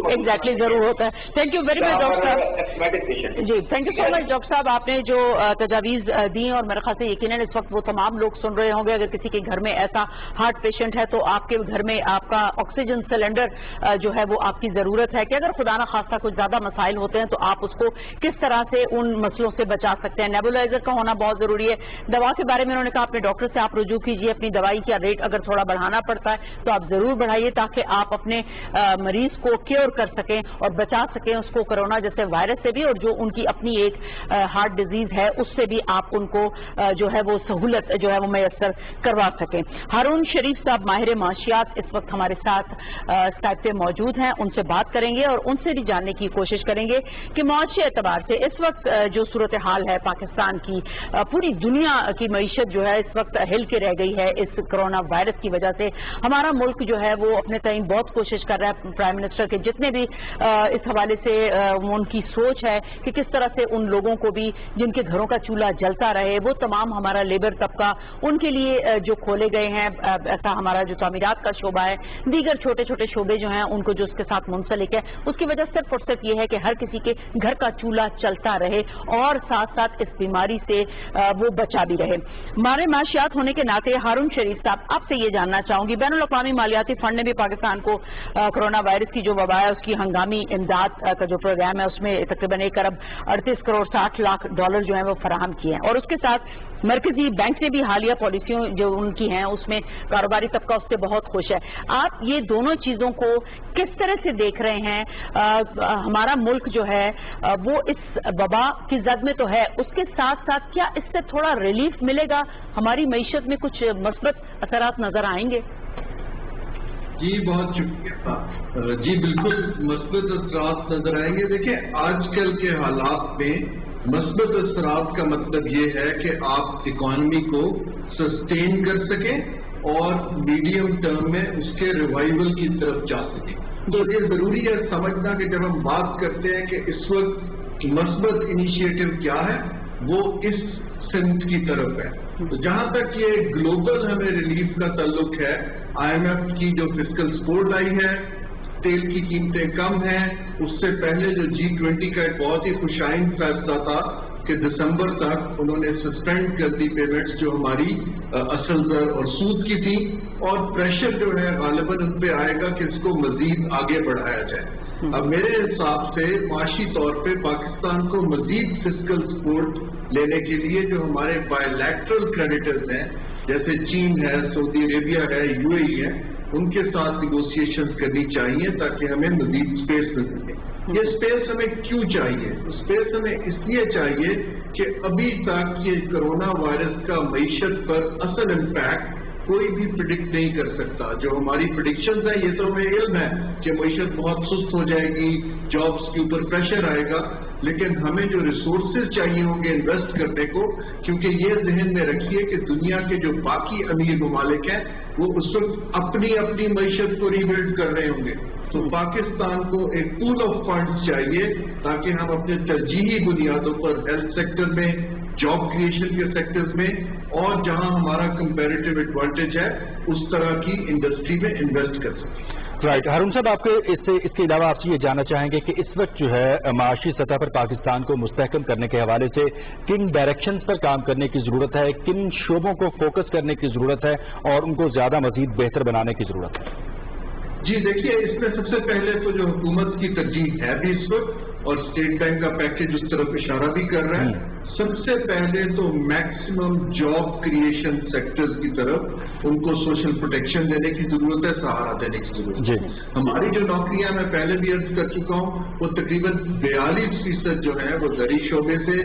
जरूर होता है। Thank you very much doctor साहब। Asthmatic patient patient. जी, thank you so much doctor साहब, आपने जो तजावीज़ दी और मेरे ख्याल से यकीनन इस वक्त वो तमाम लोग सुन रहे होंगे। अगर किसी के घर में ऐसा हार्ट पेशेंट है तो आपके घर में आपका ऑक्सीजन सिलेंडर जो है वो आपकी ज़रूरत है कि अगर खुदा न खास्ता कुछ ज़्यादा मसाइल होते हैं तो आप उसको किस तरह से उन मसलों से बचा सकते हैं। नेबुलाइजर का होना बहुत ज़रूरी है। दवा के बारे में उन्होंने कहा अपने डॉक्टर से आप रुजू कीजिए, अपनी दवाई का रेट अगर थोड़ा बढ़ाना पड़ता है तो आप ज़रूर बढ़ाइए ताकि आप अपने मरीज को क्योर कर सकें और बचा सकें उसको कोरोना जैसे वायरस से भी, और जो उनकी अपनी एक हार्ट डिजीज है उससे भी आप उनको जो है वो सहूलत जो है वो मैसर करवा सकें। हारून शरीफ साहब माहिर माशियात इस वक्त हमारे साथ स्काइप पे मौजूद हैं, उनसे बात करेंगे और उनसे भी जानने की कोशिश करेंगे कि मौशी एतबार से इस वक्त जो सूरत हाल है पाकिस्तान की, पूरी दुनिया की मईशत जो है इस वक्त हिल के रह गई है इस कोरोना वायरस की वजह से। हमारा मुल्क जो है वो अपने तईन बहुत कोशिश कर रहा है, प्राइम मिनिस्टर के जितने भी इस हवाले से उनकी सोच है कि किस तरह से उन लोगों को भी जिनके घरों का चूल्हा जलता रहे, वो तमाम हमारा लेबर तबका उनके लिए जो खोले गए हैं, ऐसा हमारा जो तामीरात का शोबा है, दीगर छोटे छोटे शोबे जो हैं उनको जो उसके साथ मुंसलिक है, उसकी वजह सिर्फ और सिर्फ ये है कि हर किसी के घर का चूल्हा चलता रहे और साथ साथ इस बीमारी से वो बचा भी रहे। हमारे माशियात होने के नाते हारून शरीफ साहब आपसे ये जानना चाहूंगी, बैनुल अक़वामी मालियाती फंड ने भी पाकिस्तान को कोरोना वायरस की जो वबा है उसकी हंगामी इमदाद का जो प्रोग्राम है उसमें तकरीबन 1 अरब 38 करोड़ 60 लाख डॉलर जो है वो फराहम किए हैं, और उसके साथ मरकजी बैंक ने भी हालिया पॉलिसियों जो उनकी हैं उसमें कारोबारी तबका उससे बहुत खुश है। आप ये दोनों चीजों को किस तरह से देख रहे हैं? हमारा मुल्क जो है वो इस वबा की जद में तो है, उसके साथ साथ क्या इससे थोड़ा रिलीफ मिलेगा? हमारी मईशत में कुछ मस्बत असरात नजर आएंगे? जी बहुत शुक्रिया। जी बिल्कुल मस्बत असरात नजर आएंगे। देखिए आजकल के हालात में मस्बत असरात का मतलब ये है कि आप इकॉनमी को सस्टेन कर सकें और मीडियम टर्म में उसके रिवाइवल की तरफ जा सकें। तो ये जरूरी है समझना कि जब हम बात करते हैं कि इस वक्त मस्बत इनिशिएटिव क्या है, वो इस सिमत की तरफ है। तो जहां तक ये ग्लोबल हमें रिलीफ का ताल्लुक है, IMF की जो फिस्कल सपोर्ट आई है, तेल की कीमतें कम हैं, उससे पहले जो G20 का एक बहुत ही खुशाइन फैसला था कि दिसंबर तक उन्होंने सस्पेंड कर दी पेमेंट्स जो हमारी असल दर और सूद की थी, और प्रेशर जो है गालिबन उन पे आएगा कि इसको मजीद आगे बढ़ाया जाए। अब मेरे हिसाब से माशी तौर पे पाकिस्तान को मजीद फिस्कल सपोर्ट लेने के लिए जो हमारे बायलैटरल क्रेडिटर्स हैं जैसे चीन है, सऊदी अरेबिया है, UAE है, उनके साथ निगोशिएशन करनी चाहिए ताकि हमें मजीद स्पेस मिल सके। ये स्पेस हमें क्यों चाहिए? स्पेस हमें इसलिए चाहिए कि अभी तक ये कोरोना वायरस का मईशत पर असल इम्पैक्ट कोई भी प्रिडिक्ट नहीं कर सकता। जो हमारी प्रिडिक्शंस है ये तो हमें इल्म है कि मईशत बहुत सुस्त हो जाएगी, जॉब्स के ऊपर प्रेशर आएगा, लेकिन हमें जो रिसोर्सेज चाहिए होंगे इन्वेस्ट करने को, क्योंकि ये जहन में रखिए कि दुनिया के जो बाकी अमीर ममालिक हैं वो उस वक्त अपनी अपनी मईशत को रीबिल्ड कर रहे होंगे। तो पाकिस्तान को एक पूल ऑफ फंड्स चाहिए ताकि हम अपने तरजीही बुनियादों पर हेल्थ सेक्टर में, जॉब क्रिएशन के सेक्टर्स में, और जहां हमारा कंपैरेटिव एडवांटेज है उस तरह की इंडस्ट्री में इन्वेस्ट कर सकें। राइट हारून साहब, आपके इसके अलावा आपसे ये जानना चाहेंगे कि इस वक्त जो है माशी सतह पर पाकिस्तान को मुस्तहकम करने के हवाले से किन डायरेक्शन पर काम करने की जरूरत है, किन शोबों को फोकस करने की जरूरत है और उनको ज्यादा मजीद बेहतर बनाने की जरूरत है? जी देखिए, इसमें सबसे पहले तो जो हुकूमत की तरजीह है भी इस वक्त, और स्टेट बैंक का पैकेज उस तरफ इशारा भी कर रहा है, सबसे पहले तो मैक्सिमम जॉब क्रिएशन सेक्टर्स की तरफ उनको सोशल प्रोटेक्शन देने की जरूरत है, सहारा देने की जरूरत है। हमारी जो नौकरियां मैं पहले भी अर्ज कर चुका हूं, वो तकरीबन 42% जो है वो ज़री शोबे से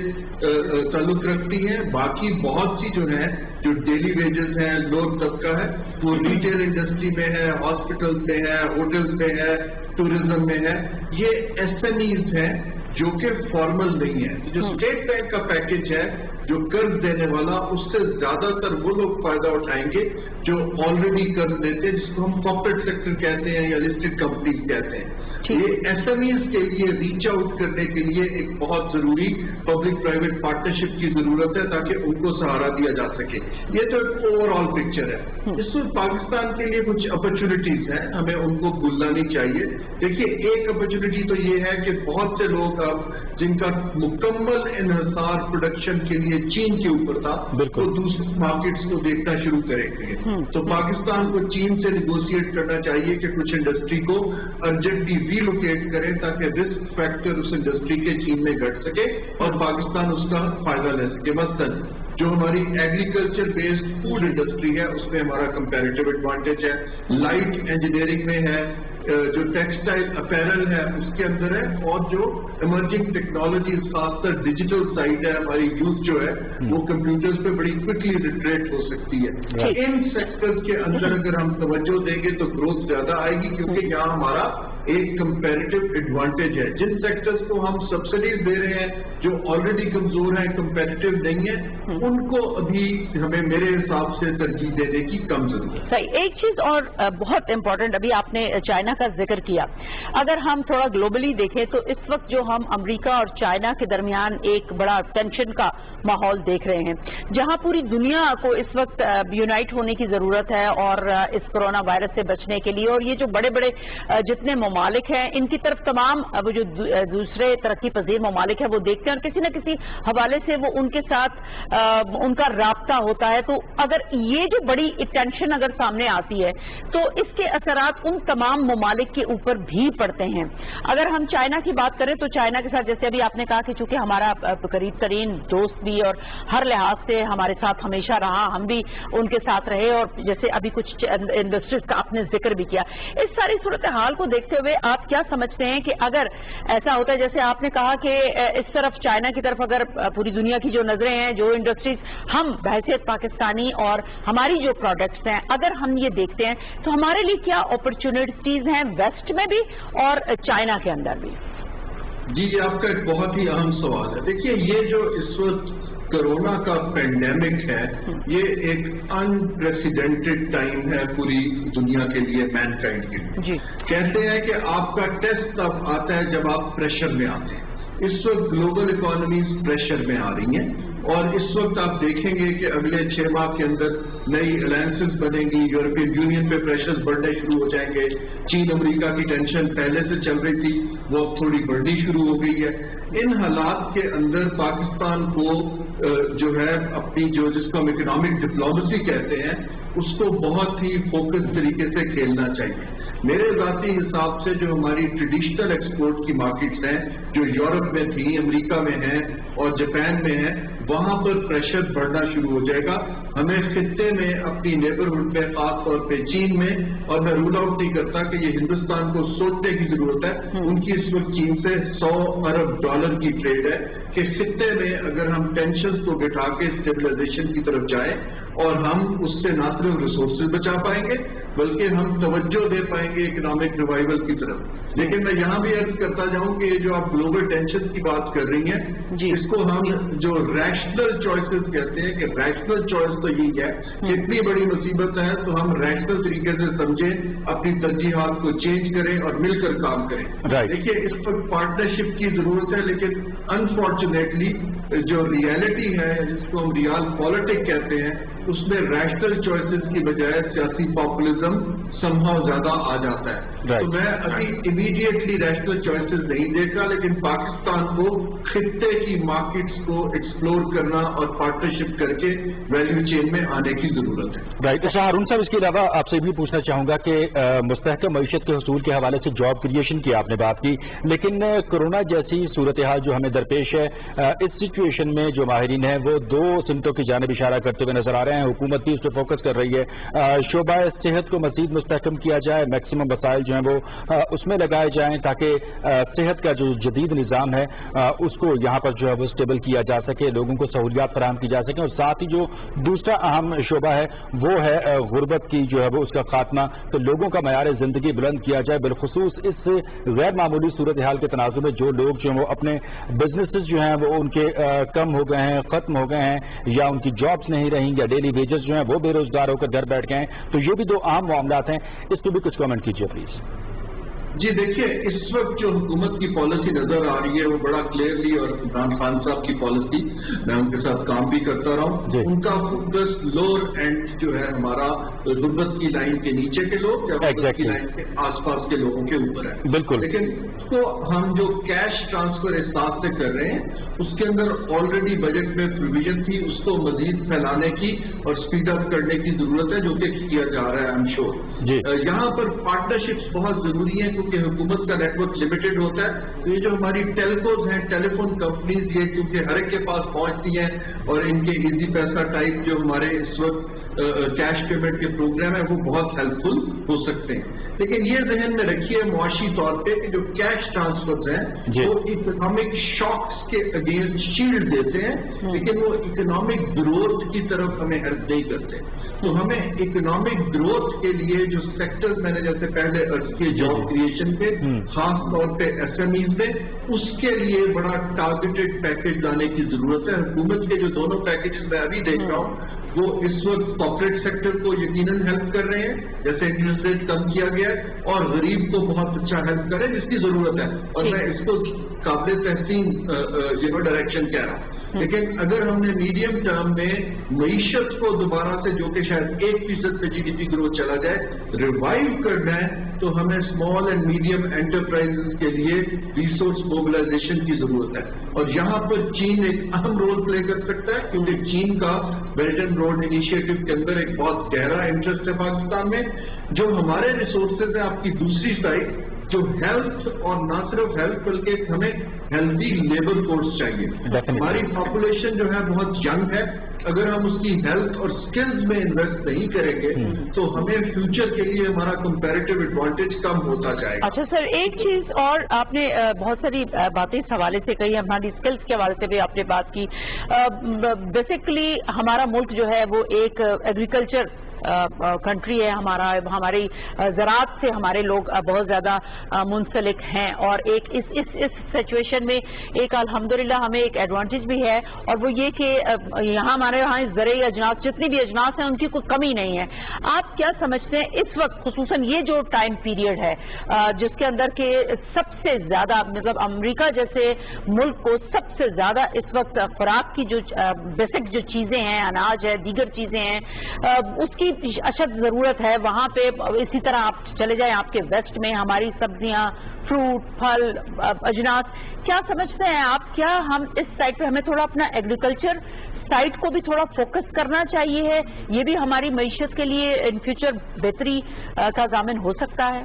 ताल्लुक रखती हैं। बाकी बहुत सी जो है जो डेली वेजेस हैं, लोअर तबका है, वो रिटेल इंडस्ट्री में है, हॉस्पिटल में है, होटल्स में है, टूरिज्म में है। ये SMEs हैं जो कि फॉर्मल नहीं है। जो स्टेट बैंक का पैकेज है जो कर्ज देने वाला, उससे ज्यादातर वो लोग फायदा उठाएंगे जो ऑलरेडी कर्ज देते हैं, जिसको हम कॉर्पोरेट सेक्टर कहते हैं या लिस्टेड कंपनीज कहते हैं। ये एसएमईज के लिए रीच आउट करने के लिए एक बहुत जरूरी पब्लिक प्राइवेट पार्टनरशिप की जरूरत है ताकि उनको सहारा दिया जा सके। ये तो ओवरऑल पिक्चर है। इसमें पाकिस्तान के लिए कुछ अपॉर्चुनिटीज हैं, हमें उनको भूलना नहीं चाहिए। देखिए, एक अपॉर्चुनिटी तो ये है कि बहुत से लोग अब जिनका मुकम्मल इन्हिसार प्रोडक्शन के लिए चीन के ऊपर था, तो दूसरे मार्केट्स को देखना शुरू करेंगे। तो पाकिस्तान को चीन से निगोशिएट करना चाहिए कि कुछ इंडस्ट्री को अर्जेंटली रीलोकेट करें ताकि रिस्क फैक्टर उस इंडस्ट्री के चीन में घट सके और पाकिस्तान उसका फायदा ले सके। मसलन जो हमारी एग्रीकल्चर बेस्ड फूड इंडस्ट्री है उसमें हमारा कंपैरेटिव एडवांटेज है, लाइट इंजीनियरिंग में है, जो टेक्सटाइल अपैरल है उसके अंदर है, और जो इमर्जिंग टेक्नोलॉजीज खासकर डिजिटल साइड है, हमारी यूथ जो है वो कंप्यूटर्स पे बड़ी क्विकली रिट्रेट हो सकती है। इन सेक्टर्स के अंदर अगर हम तवज्जो देंगे तो ग्रोथ ज्यादा आएगी, क्योंकि यहाँ हमारा एक कंपैरेटिव एडवांटेज है। जिन सेक्टर्स को हम सब्सिडीज दे रहे हैं जो ऑलरेडी कमजोर हैं, कंपैरेटिव नहीं है, उनको अभी हमें मेरे हिसाब से तरजीह देने की कम जरूरत है। सही। एक चीज और बहुत इंपॉर्टेंट, अभी आपने चाइना का जिक्र किया। अगर हम थोड़ा ग्लोबली देखें तो इस वक्त जो हम अमेरिका और चाइना के दरमियान एक बड़ा टेंशन का माहौल देख रहे हैं, जहां पूरी दुनिया को इस वक्त यूनाइट होने की जरूरत है और इस कोरोना वायरस से बचने के लिए। और ये जो बड़े बड़े जितने ममालिक हैं, इनकी तरफ तमाम वो जो दूसरे तरक्की पजीर ममालिक है वो देखते हैं और किसी न किसी हवाले से वो उनके साथ उनका राब्ता होता है। तो अगर ये जो बड़ी टेंशन अगर सामने आती है तो इसके असरात उन तमाम ममालिक के ऊपर भी पड़ते हैं। अगर हम चाइना की बात करें तो चाइना के साथ जैसे अभी आपने कहा कि चूंकि हमारा करीब तरीन दोस्त भी और हर लिहाज से हमारे साथ हमेशा रहा, हम भी उनके साथ रहे, और जैसे अभी कुछ इंडस्ट्रीज का आपने जिक्र भी किया। इस सारी सूरत हाल को देखते हुए आप क्या समझते हैं कि अगर ऐसा होता है जैसे आपने कहा कि इस तरफ चाइना की तरफ अगर पूरी दुनिया की जो नजरें हैं, जो इंडस्ट्रीज हम बहैसियत पाकिस्तानी और हमारी जो प्रोडक्ट्स हैं, अगर हम ये देखते हैं तो हमारे लिए क्या अपॉर्चुनिटीज हैं वेस्ट में भी और चाइना के अंदर भी? जी, ये आपका एक बहुत ही अहम सवाल है। देखिए, ये जो इस वक्त कोरोना का पेंडेमिक है, ये एक अनप्रेसिडेंटेड टाइम है पूरी दुनिया के लिए, मैनकाइंड के लिए। कहते हैं कि आपका टेस्ट तब आता है जब आप प्रेशर में आते हैं। इस वक्त ग्लोबल इकोनॉमीज प्रेशर में आ रही हैं और इस वक्त आप देखेंगे कि अगले 6 माह के अंदर नई अलायंसेस बनेंगी, यूरोपियन यूनियन पे प्रेशर्स बढ़ने शुरू हो जाएंगे। चीन अमेरिका की टेंशन पहले से चल रही थी, वो अब थोड़ी बढ़नी शुरू हो गई है। इन हालात के अंदर पाकिस्तान को जो है अपनी जो जिसको हम इकोनॉमिक डिप्लोमेसी कहते हैं उसको बहुत ही फोकस तरीके से खेलना चाहिए। मेरे ज़ाती हिसाब से जो हमारी ट्रेडिशनल एक्सपोर्ट की मार्केट्स हैं, जो यूरोप में थी, अमेरिका में हैं और जापान में हैं, वहां पर प्रेशर बढ़ना शुरू हो जाएगा। हमें खित्ते में अपनी नेबरहुड में, खास तौर पे चीन में, और मैं रूल आउट नहीं करता कि ये हिंदुस्तान को सोचने की जरूरत है। उनकी इस वक्त चीन से $100 अरब की ट्रेड है कि खित्ते में अगर हम टेंशन को बिठा के स्टेबलाइजेशन की तरफ जाएं और हम उससे ना सिर्फ रिसोर्सेज बचा पाएंगे बल्कि हम तवज्जो दे पाएंगे इकोनॉमिक रिवाइवल की तरफ। लेकिन मैं यहाँ भी अर्ज करता जाऊं कि ये जो आप ग्लोबल टेंशन की बात कर रही हैं, इसको हम जो रैशनल चॉइसेस कहते हैं कि रैशनल चॉइस तो यही है कि इतनी बड़ी मुसीबत है तो हम रैशनल तरीके से समझें, अपनी तरजीहात को चेंज करें और मिलकर काम करें। देखिए, इस पर पार्टनरशिप की जरूरत है, लेकिन अनफॉर्चुनेटली जो रियलिटी है जिसको हम रियल पॉलिटिक्स कहते हैं उसमें रैशनल चॉइसेस की बजाय सियासी पॉपुलिज्म समहाउ ज्यादा आ जाता है। तो मैं अभी इमीडिएटली रैशनल चॉइसेस नहीं देखा, लेकिन पाकिस्तान को खित्ते की मार्केट्स को एक्सप्लोर करना और पार्टनरशिप करके वैल्यू चेन में आने की जरूरत है। राइट। हारून साहब, इसके अलावा आपसे भी पूछना चाहूंगा कि मुस्तहकम मईशत के हसूल के हवाले से जॉब क्रिएशन की आपने बात की, लेकिन कोरोना जैसी सूरत हाल जो हमें दरपेश है, इस सिचुएशन में जो माहिरीन है वो 2 सिमतों की जानिब इशारा करते हुए नजर आ रहे हैं। हुकूमत भी उस पर फोकस कर रही है, शोबा सेहत को मजीद मुस्तहकम किया जाए, मैक्सिमम वसाइल जो हैं वो उसमें लगाए जाएं ताकि सेहत का जो जदीद निज़ाम है उसको यहाँ पर जो है वो स्टेबल किया जा सके, लोगों को सहूलियात फराहम की जा सके। और साथ ही जो दूसरा अहम शोबा है वो है गुर्बत की जो है वो उसका खात्मा, तो लोगों का मयार जिंदगी बुलंद किया जाए। बिलखुसूस इस गैर मामूली सूरत हाल के तनाजुर में जो लोग जो है वो अपने बिजनेसेस जो हैं वो उनके کم ہو گئے ہیں, ختم ہو گئے ہیں, یا ان کی جابس نہیں رہیں, یا ڈیلی ویجز جو ہیں وہ بے روزگار ہو کر گھر بیٹھ گئے ہیں. تو یہ بھی دو عام معاملات ہیں, اس پہ بھی کچھ کامنٹ کیجیے پلیز. جی دیکھیے, اس وقت جو حکومت کی پالیسی نظر آ رہی ہے وہ بڑا کلیئرلی, اور عمران خان صاحب کی پالیسی میں ان کے ساتھ کام بھی کرتا رہا ہوں, ان کا فوکس لوور اینڈ جو ہے ہمارا غربت کی لائن کے نیچے کے لوگ یا غربت کی لائن کے آس پاس کے لوگوں کے اوپر ہے. بالکل. لیکن اس کو ہم جو کیش ٹرانسفر احساس سے کر رہے ہیں اس کے اندر آلریڈی بجٹ میں پروویژن تھی, اس کو مزید پھیلانے کی اور اسپیڈ اپ کرنے کی ضرورت ہے, جو کہ کیا جا رہا ہے. I'm sure یہاں پر پارٹنرشپس بہت ضروری ہیں, کیونکہ حکومت کا نیٹ ورک لمیٹڈ ہوتا ہے. تو یہ جو ہماری ٹیلکوز ہیں, ٹیلی فون کمپنیز, یہ کیونکہ ہر ایک کے پاس پہنچتی ہیں, اور ان کے ایزی پیسہ ٹائپ جو ہمارے اس وقت کیش پیمنٹ کے پروگرام ہیں وہ بہت ہیلپ فل ہو سکتے ہیں. لیکن یہ ذہن میں رکھیے معاشی طور پہ کہ جو کیش ٹرانسفرز ہیں وہ اکنامک شاکس کے اگینسٹ شیلڈ دیتے ہیں, لیکن وہ اکنامک گروتھ کی طرف ہمیں ہیلپ نہیں کرتے. تو ہمیں اکنامک گروتھ کے لیے جو سیکٹر میں نے جیسے پہلے ارض کیے جاب کریشن پہ, خاص طور پہ SMEs میں, اس کے لیے بڑا ٹارگیٹڈ پیکج لانے کی ضرورت ہے. حکومت کے جو دونوں پیکجز میں ابھی دیکھ رہا ہوں وہ اس وقت کارپوریٹ سیکٹر کو یقیناً ہیلپ کر رہے ہیں, جیسے انٹرسٹ ریٹ کم کیا گیا ہے, اور غریب کو بہت اچھا ہیلپ کرے جس کی ضرورت ہے, اور میں اس کو قابل تحسین ڈائریکشن کہہ رہا ہوں. لیکن اگر ہم نے میڈیم ٹرم میں معیشت کو دوبارہ سے, جو کہ شاید 1% پہ GDP گروتھ چلا جائے, ریوائیو کرنا ہے, تو ہمیں اسمال اینڈ میڈیم انٹرپرائز کے لیے ریسورس موبلائزیشن کی ضرورت ہے. اور یہاں پر چین ایک اہم رول پلے کر سکتا ہے, کیونکہ چین کا بیلٹ اینڈ روڈ انیشیٹو کے اندر ایک بہت گہرا انٹرسٹ ہے پاکستان میں. جو ہمارے ریسورسز ہیں, آپ کی دوسری سائڈ جو ہیلتھ, اور نہ صرف ہیلتھ بلکہ ہمیں ہیلدی لیبر فورس چاہیے. ہماری پاپولیشن جو ہے بہت ینگ ہے, اگر ہم اس کی ہیلتھ اور سکلز میں انویسٹ نہیں کریں گے تو ہمیں فیوچر کے لیے ہمارا کمپیریٹو ایڈوانٹیج کم ہوتا جائے گا. اچھا سر, ایک چیز اور, آپ نے بہت ساری باتیں اس حوالے سے کہی, ہماری سکلز کے حوالے سے بھی آپ نے بات کی. بیسیکلی ہمارا ملک جو ہے وہ ایک ایگریکلچر کنٹری ہے, ہماری زراعت سے ہمارے لوگ بہت زیادہ منسلک ہیں, اور ایک اس سچویشن میں ایک الحمدللہ ہمیں ایک ایڈوانٹیج بھی ہے, اور وہ یہ کہ ہمارے یہاں زرعی اجناس, جتنی بھی اجناس ہیں ان کی کوئی کمی نہیں ہے. آپ کیا سمجھتے ہیں اس وقت, خصوصاً یہ جو ٹائم پیریڈ ہے جس کے اندر کہ سب سے زیادہ, مطلب امریکہ جیسے ملک کو سب سے زیادہ اس وقت خوراک کی جو بیسک جو چیزیں ہیں, اناج ہے, دیگر چیزیں ہیں, اس کی اشد ضرورت ہے, وہاں پہ اسی طرح آپ چلے جائیں آپ کے ویسٹ میں ہماری سبزیاں, فروٹ, پھل, اجناس, کیا سمجھتے ہیں آپ, کیا ہم اس سائڈ پہ ہمیں تھوڑا اپنا ایگریکلچر سائٹ کو بھی تھوڑا فوکس کرنا چاہیے ہے, یہ بھی ہماری معیشت کے لیے ان فیوچر بہتری کا ضامن ہو سکتا ہے؟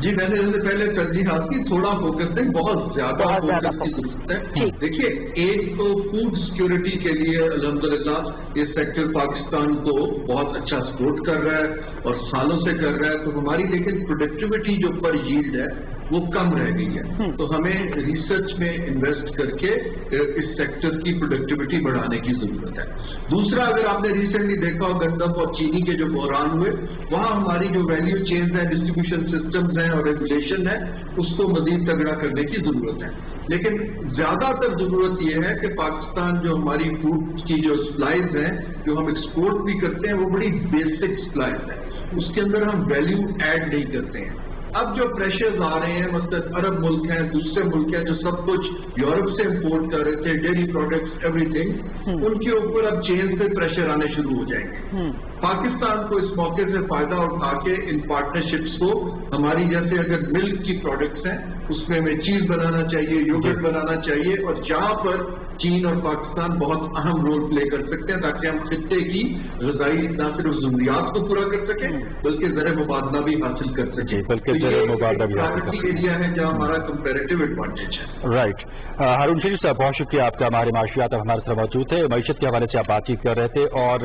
جی میں نے اس سے پہلے ترجیحات کی, تھوڑا فوکس نہیں, بہت زیادہ فوکس کی ضرورت ہے. دیکھیے, ایک تو فوڈ سیکورٹی کے لیے الحمدللہ یہ سیکٹر پاکستان کو بہت اچھا سپورٹ کر رہا ہے اور سالوں سے کر رہا ہے, تو ہماری لیکن پروڈکٹیوٹی جو پر ییلڈ ہے وہ کم رہ گئی ہے. تو ہمیں ریسرچ میں انویسٹ کر کے اس سیکٹر کی پروڈکٹیوٹی بڑھانے کی ضرورت ہے. دوسرا, اگر آپ نے ریسنٹلی دیکھا ہو گندم اور چینی کے جو بحران ہوئے, وہاں ہماری جو ویلیو چینز ہیں, ڈسٹریبیوشن سسٹمز ہیں اور ریگولیشن ہے, اس کو مزید تگڑا کرنے کی ضرورت ہے. لیکن زیادہ تر ضرورت یہ ہے کہ پاکستان جو ہماری فوڈ کی جو سپلائیز ہیں جو ہم ایکسپورٹ بھی کرتے ہیں وہ بڑی بیسک سپلائیز ہیں, اس کے اندر ہم ویلیو ایڈ نہیں کرتے ہیں. اب جو پریشرز آ رہے ہیں, مثلاً عرب ملک ہیں, دوسرے ملک ہیں جو سب کچھ یورپ سے امپورٹ کر رہے تھے, ڈیری پروڈکٹس, ایوری تھنگ, ان کے اوپر اب چین پہ پریشر آنے شروع ہو جائیں گے. پاکستان کو اس موقع سے فائدہ اٹھا کے ان پارٹنرشپس کو, ہماری جیسے اگر ملک کی پروڈکٹس ہیں اس میں ہمیں چیز بنانا چاہیے, یوگرٹ بنانا چاہیے, اور جہاں پر چین اور پاکستان بہت اہم رول پلے کر سکتے ہیں تاکہ ہم خطے کی غذائی نہ صرف ضروریات کو پورا کر سکیں بلکہ زر مبادلہ بھی حاصل کر سکیں. بلکہ ایریا ہے جہاں ہمارا کمپیریٹو ایڈوانٹیج ہے. رائٹ. ہارون شریف صاحب, بہت شکریہ آپ کا ہمارے معاشیات اور ہمارے ساتھ موجود تھے. معیشت کے حوالے سے آپ بات چیت کر رہے تھے, اور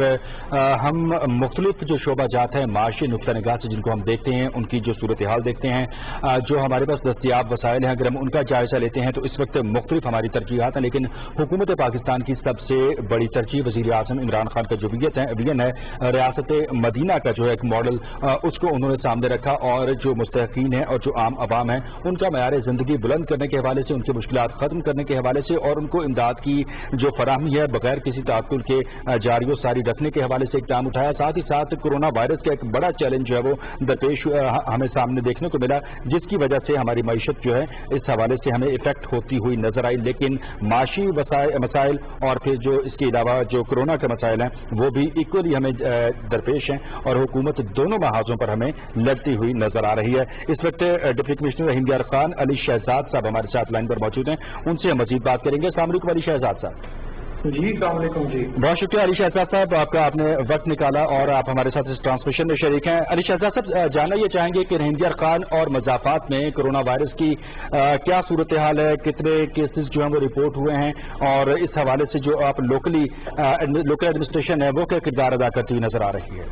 ہم मुख्तलिफ जो शोबा जात हैं माशी नुक्ता निगाह से जिनको हम देखते हैं, उनकी जो सूरत हाल देखते हैं, जो हमारे पास दस्तियाब वसाइल हैं, अगर हम उनका जायजा लेते हैं तो इस वक्त मुख्तलिफ हमारी तरजीहात हैं, लेकिन हुकूमत पाकिस्तान की सबसे बड़ी तरजीह वज़ीर आज़म इमरान खान का जो विजन है रियासत मदीना का जो है एक मॉडल, उसको उन्होंने सामने रखा और जो मुस्तहक़ीन हैं और जो आम आवाम है उनका मयार ज़िंदगी बुलंद करने के हवाले से, उनकी मुश्किलात ख़त्म करने के हवाले से और उनको इमदाद की जो फराहमी है बगैर किसी ताकुल के जारी सारी रखने के हवाले से इक़दाम उठाया। साथ ही साथ कोरोना वायरस का एक बड़ा चैलेंज जो है वो दरपेश हमें सामने देखने को मिला, जिसकी वजह से हमारी मईशत जो है इस हवाले से हमें इफेक्ट होती हुई नजर आई। लेकिन माशी मसाइल और फिर जो इसके अलावा जो कोरोना के मसाइल हैं वो भी इक्वली हमें दरपेश हैं और हुकूमत दोनों महाजों पर हमें लड़ती हुई नजर आ रही है। इस वक्त डिप्टी कमिश्नर रहीम यार खान अली शहजाद साहब हमारे साथ लाइन पर मौजूद हैं, उनसे हम मजीद बात करेंगे। अस्सलाम वालेकुम अली शहजाद साहब। जी अस्सलाम वालेकुम जी। बहुत शुक्रिया अली शहजाद साहब, आपने वक्त निकाला और आप हमारे साथ इस ट्रांसमिशन में शरीक हैं। अली शहजाद साहब, जानना ये चाहेंगे कि रहीम यार खान और मज़ाफ़ात में कोरोना वायरस की क्या सूरत हाल है, कितने केसेस जो हैं वो रिपोर्ट हुए हैं और इस हवाले से जो आप लोकल एडमिनिस्ट्रेशन है वो क्या किरदार अदा करती हुई नजर आ रही है?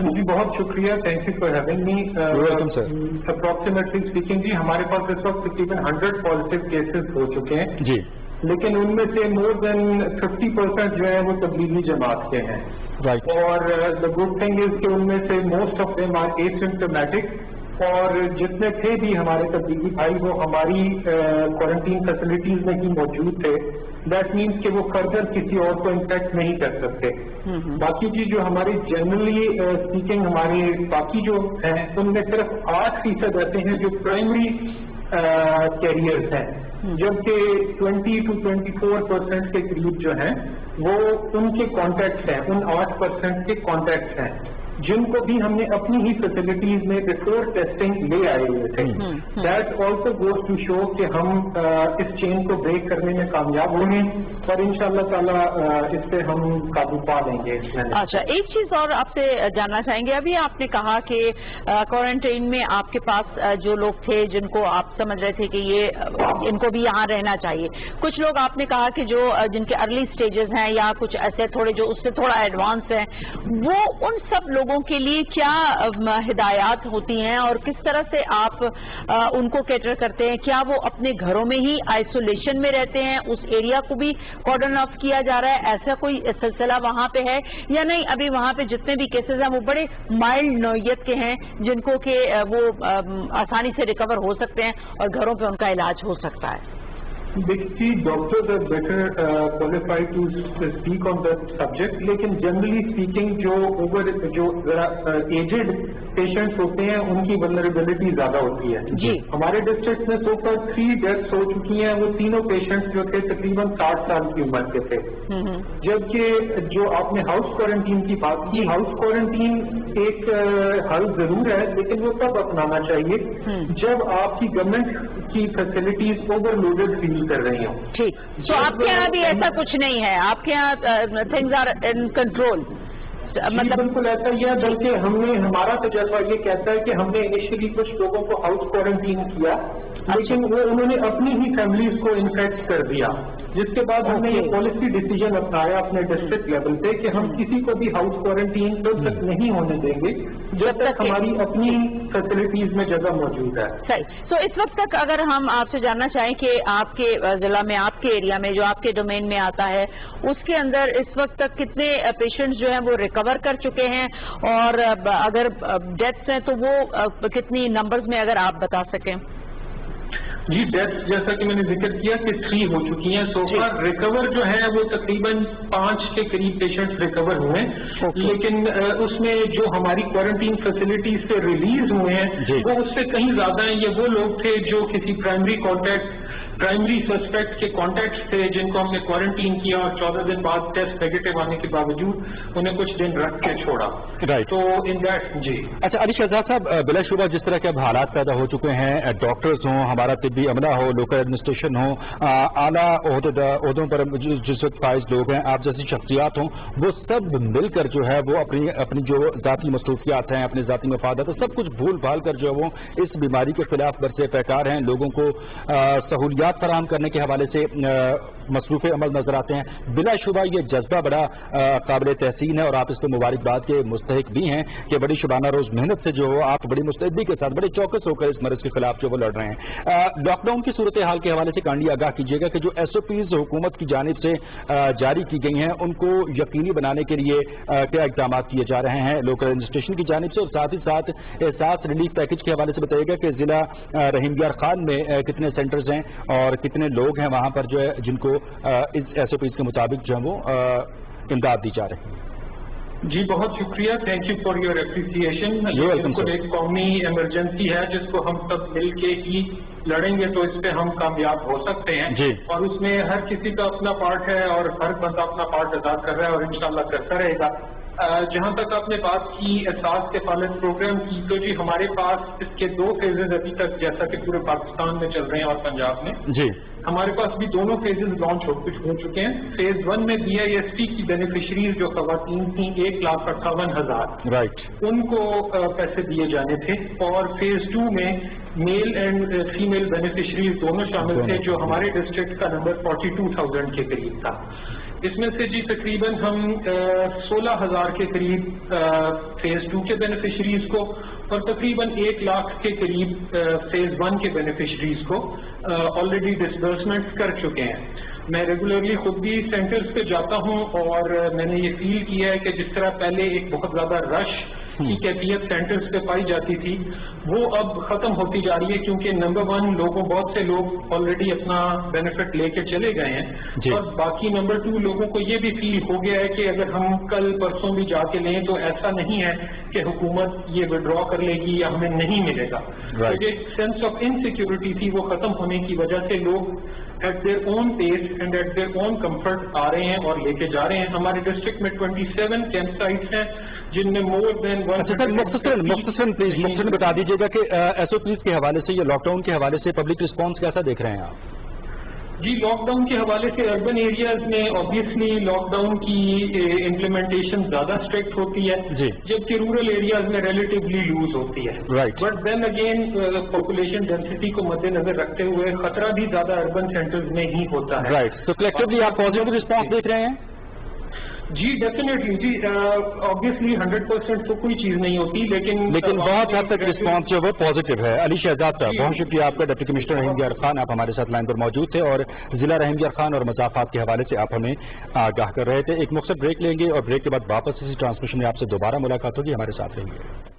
जी बहुत शुक्रिया, thank you for having me. Welcome sir. Approximately speaking जी हमारे पास इस वक्त तकरीबन 100 पॉजिटिव केसेस हो चुके हैं जी, लेकिन उनमें से मोर देन 50% जो है वो तबलीगी जमात के हैं। राइट। और द गुड थिंग इज कि उनमें से most of them are asymptomatic और जितने थे भी हमारे तबलीगी भाई वो हमारी क्वारंटीन फैसिलिटीज में ही मौजूद थे। दैट मीन्स कि वो फर्दर किसी और को इन्फेक्ट नहीं कर सकते। बाकी चीज जो हमारी जनरली स्पीकिंग हमारे बाकी जो हैं उनमें सिर्फ 8% ऐसे हैं जो प्राइमरी कैरियर्स हैं, जबकि 20 to 24% के करीब जो हैं वो उनके कॉन्टैक्ट्स हैं, उन 8% के कॉन्टैक्ट्स हैं जिनको भी हमने अपनी ही फैसिलिटीज में बिफोर टेस्टिंग ले आए हुए थे। That also goes to show कि हम इस चेन को ब्रेक करने में कामयाब होंगे और इंशाअल्लाह ताला इस पे हम काबू पा लेंगे। अच्छा, एक चीज और आपसे जानना चाहेंगे, अभी आपने कहा कि क्वारंटाइन में आपके पास जो लोग थे जिनको आप समझ रहे थे कि ये इनको भी यहाँ रहना चाहिए, कुछ लोग आपने कहा कि जो जिनके अर्ली स्टेजेस हैं या कुछ ऐसे थोड़े जो उससे थोड़ा एडवांस हैं, वो उन सब लोगों के लिए क्या हिदायत होती हैं और किस तरह से आप उनको कैटर करते हैं? क्या वो अपने घरों में ही आइसोलेशन में रहते हैं, उस एरिया को भी कॉर्डन ऑफ किया जा रहा है, ऐसा कोई सिलसिला वहां पे है या नहीं? अभी वहां पे जितने भी केसेस हैं वो बड़े माइल्ड नौयत के हैं जिनको कि वो आसानी से रिकवर हो सकते हैं और घरों पे उनका इलाज हो सकता है। देखिए doctors are better qualified to speak on that subject, लेकिन जनरली स्पीकिंग जो एजेड पेशेंट्स होते हैं उनकी वल्नरेबिलिटी ज्यादा होती है। जी। हमारे डिस्ट्रिक्ट में सो फॉर 3 डेथ्स हो चुकी हैं, वो तीनों पेशेंट्स जो थे तकरीबन 60 साल की उम्र के थे। जबकि जो आपने हाउस क्वारंटीन की बात की, हाउस क्वारंटीन एक हल जरूर है, लेकिन वो तब अपनाना चाहिए जब आपकी गवर्नमेंट की फैसिलिटीज ओवरलोडेड फील कर रही हो। ठीक, तो आपके यहाँ भी ऐसा कुछ नहीं है? आपके यहाँ थिंग्स आर इन कंट्रोल? मतलब बिल्कुल ऐसा ही है, बल्कि हमारा तजर्बा ये कहता है कि हमने इनिशियली कुछ लोगों को हाउस क्वारंटीन किया, लेकिन वो उन्होंने अपनी ही फैमिलीज को इन्फेक्ट कर दिया, जिसके बाद हमने ये पॉलिसी डिसीजन अपनाया अपने डिस्ट्रिक्ट लेवल पे कि हम किसी को भी हाउस क्वारंटीन तब तक नहीं होने देंगे जब तक हमारी अपनी फैसिलिटीज में जगह मौजूद है। सही। तो इस वक्त तक अगर हम आपसे जानना चाहें कि आपके जिला में, आपके एरिया में, जो आपके डोमेन में आता है, उसके अंदर इस वक्त तक कितने पेशेंट्स जो हैं वो रिकवर कर चुके हैं और अगर डेथ्स हैं तो वो कितनी नंबर्स में, अगर आप बता सकें? जी डेथ्स जैसा कि मैंने जिक्र किया कि 3 हो चुकी हैं सो फार। रिकवर जो है वो तकरीबन 5 के करीब पेशेंट्स रिकवर हुए हैं, लेकिन उसमें जो हमारी क्वारंटीन फैसिलिटीज से रिलीज हुए हैं वो उससे कहीं ज्यादा हैं। ये वो लोग थे जो किसी प्राइमरी सस्पेक्ट के कॉन्टैक्ट थे जिनको हमने क्वारंटीन किया और 14 दिन बाद टेस्ट नेगेटिव आने के बावजूद उन्हें कुछ दिन रख के छोड़ा। राइट। तो इन दैट जी। अच्छा अली शहजाद साहब, बिलाशुबा जिस तरह के अब हालात पैदा हो चुके हैं, डॉक्टर्स हों, हमारा तिब्बी अमला हो, लोकल एडमिनिस्ट्रेशन हो, आला ओहदों पर जिस वक्त फाइज लोग हैं, आप जैसी शख्सियात हों, वो सब मिलकर जो है वो अपनी जो जाती मसरूफियात हैं, अपने जाती मफादात, सब कुछ भूल भाल कर जो है वो इस बीमारी के खिलाफ बरसे पैकार हैं, लोगों को सहूलियात फराहम करने के हवाले से मसरूफ़ अमल नजर आते हैं। बिला शुबा ये जज्बा बड़ा काबिल तहसीन है और आप इस पर मुबारकबाद के मुस्तहिक भी हैं कि बड़ी शुबाना रोज मेहनत से जो आप बड़ी मुस्तैदी के साथ बड़े चौकस होकर इस मर्ज के खिलाफ जो वो लड़ रहे हैं। लॉकडाउन की सूरत हाल के हवाले से कांडी आगाह कीजिएगा कि जो SOPs हुकूमत की जानिब से जारी की गई हैं उनको यकीनी बनाने के लिए क्या इक़दाम किए जा रहे हैं लोकल एडमिनिस्ट्रेशन की जानिब से, और साथ ही साथ एहसास रिलीफ पैकेज के हवाले से बताइएगा कि जिला रहीम यार खान में कितने सेंटर्स हैं और कितने लोग हैं वहां पर जो है जिनको इस SOPs के मुताबिक जो है वो इमदाद दी जा रही है। जी बहुत शुक्रिया, thank you for your appreciation. बिल्कुल एक कौमी इमरजेंसी है जिसको हम सब मिल के ही लड़ेंगे तो इस पे हम कामयाब हो सकते हैं और उसमें हर किसी का अपना पार्ट है और हर बंदा अपना पार्ट अदा कर रहा है और इंशाल्लाह करता रहेगा। जहां तक आपने बात की एहसास किफालत प्रोग्राम की, तो जी हमारे पास इसके 2 फेजेज अभी तक जैसा कि पूरे पाकिस्तान में चल रहे हैं और पंजाब में जी हमारे पास भी दोनों फेजेज लॉन्च हो चुके हैं। फेज 1 में BISP की बेनिफिशरीज जो खवातीन थी 1,58,000 राइट उनको पैसे दिए जाने थे और फेज 2 में मेल एंड फीमेल बेनिफिशरीज दोनों शामिल थे जो हमारे डिस्ट्रिक्ट का नंबर 42,000 के करीब था। इसमें से जी तकरीबन हम 16,000 के करीब फेज 2 के बेनिफिशरीज को और तकरीबन 1 लाख के करीब फेज 1 के बेनिफिशरीज को ऑलरेडी डिसबर्समेंट कर चुके हैं। मैं रेगुलरली खुद भी सेंटर्स पे जाता हूं और मैंने ये फील किया है कि जिस तरह पहले एक बहुत ज्यादा रश की कैफियत सेंटर्स पे पाई जाती थी वो अब खत्म होती जा रही है क्योंकि नंबर 1 बहुत से लोग ऑलरेडी अपना बेनिफिट लेके चले गए हैं और बाकी नंबर 2 लोगों को ये भी फील हो गया है कि अगर हम कल परसों भी जाके लें तो ऐसा नहीं है कि हुकूमत ये विड्रॉ कर लेगी या हमें नहीं मिलेगा। तो जो सेंस ऑफ इनसिक्योरिटी थी वो खत्म होने की वजह से लोग at their own pace and at their own comfort आ रहे हैं और लेके जा रहे हैं। हमारे डिस्ट्रिक्ट में 27 कैंप साइट्स हैं जिनमें मोर देन मुख्तसरन बता दीजिएगा कि SOPs के हवाले से या लॉकडाउन के हवाले से पब्लिक रिस्पांस कैसा देख रहे हैं आप? जी लॉकडाउन के हवाले से अर्बन एरियाज में ऑब्वियसली लॉकडाउन की इम्प्लीमेंटेशन ज्यादा स्ट्रिक्ट होती है जबकि रूरल एरियाज में रिलेटिवली लूज होती है। But then again population density को मद्देनजर रखते हुए खतरा भी ज्यादा अर्बन सेंटर्स में ही होता है। तो कलेक्टिवली आप पॉजिटिव रिस्पांस देख रहे हैं? जी डेफिनेटली जी ऑब्वियसली 100% तो कोई चीज नहीं होती लेकिन बहुत हद तक रिस्पांस जो वो पॉजिटिव है। अली शहजाद साहब बहुत शुक्रिया आपका। डिप्टी कमिश्नर रहीम यार खान आप हमारे साथ लाइन पर मौजूद थे और जिला रहीम यार खान और मसाफात के हवाले से आप हमें आगाह कर रहे थे। एक मुख्तसर ब्रेक लेंगे और ब्रेक के बाद वापस इसी ट्रांसमिशन में आपसे दोबारा मुलाकात होगी। हमारे साथ रहिए।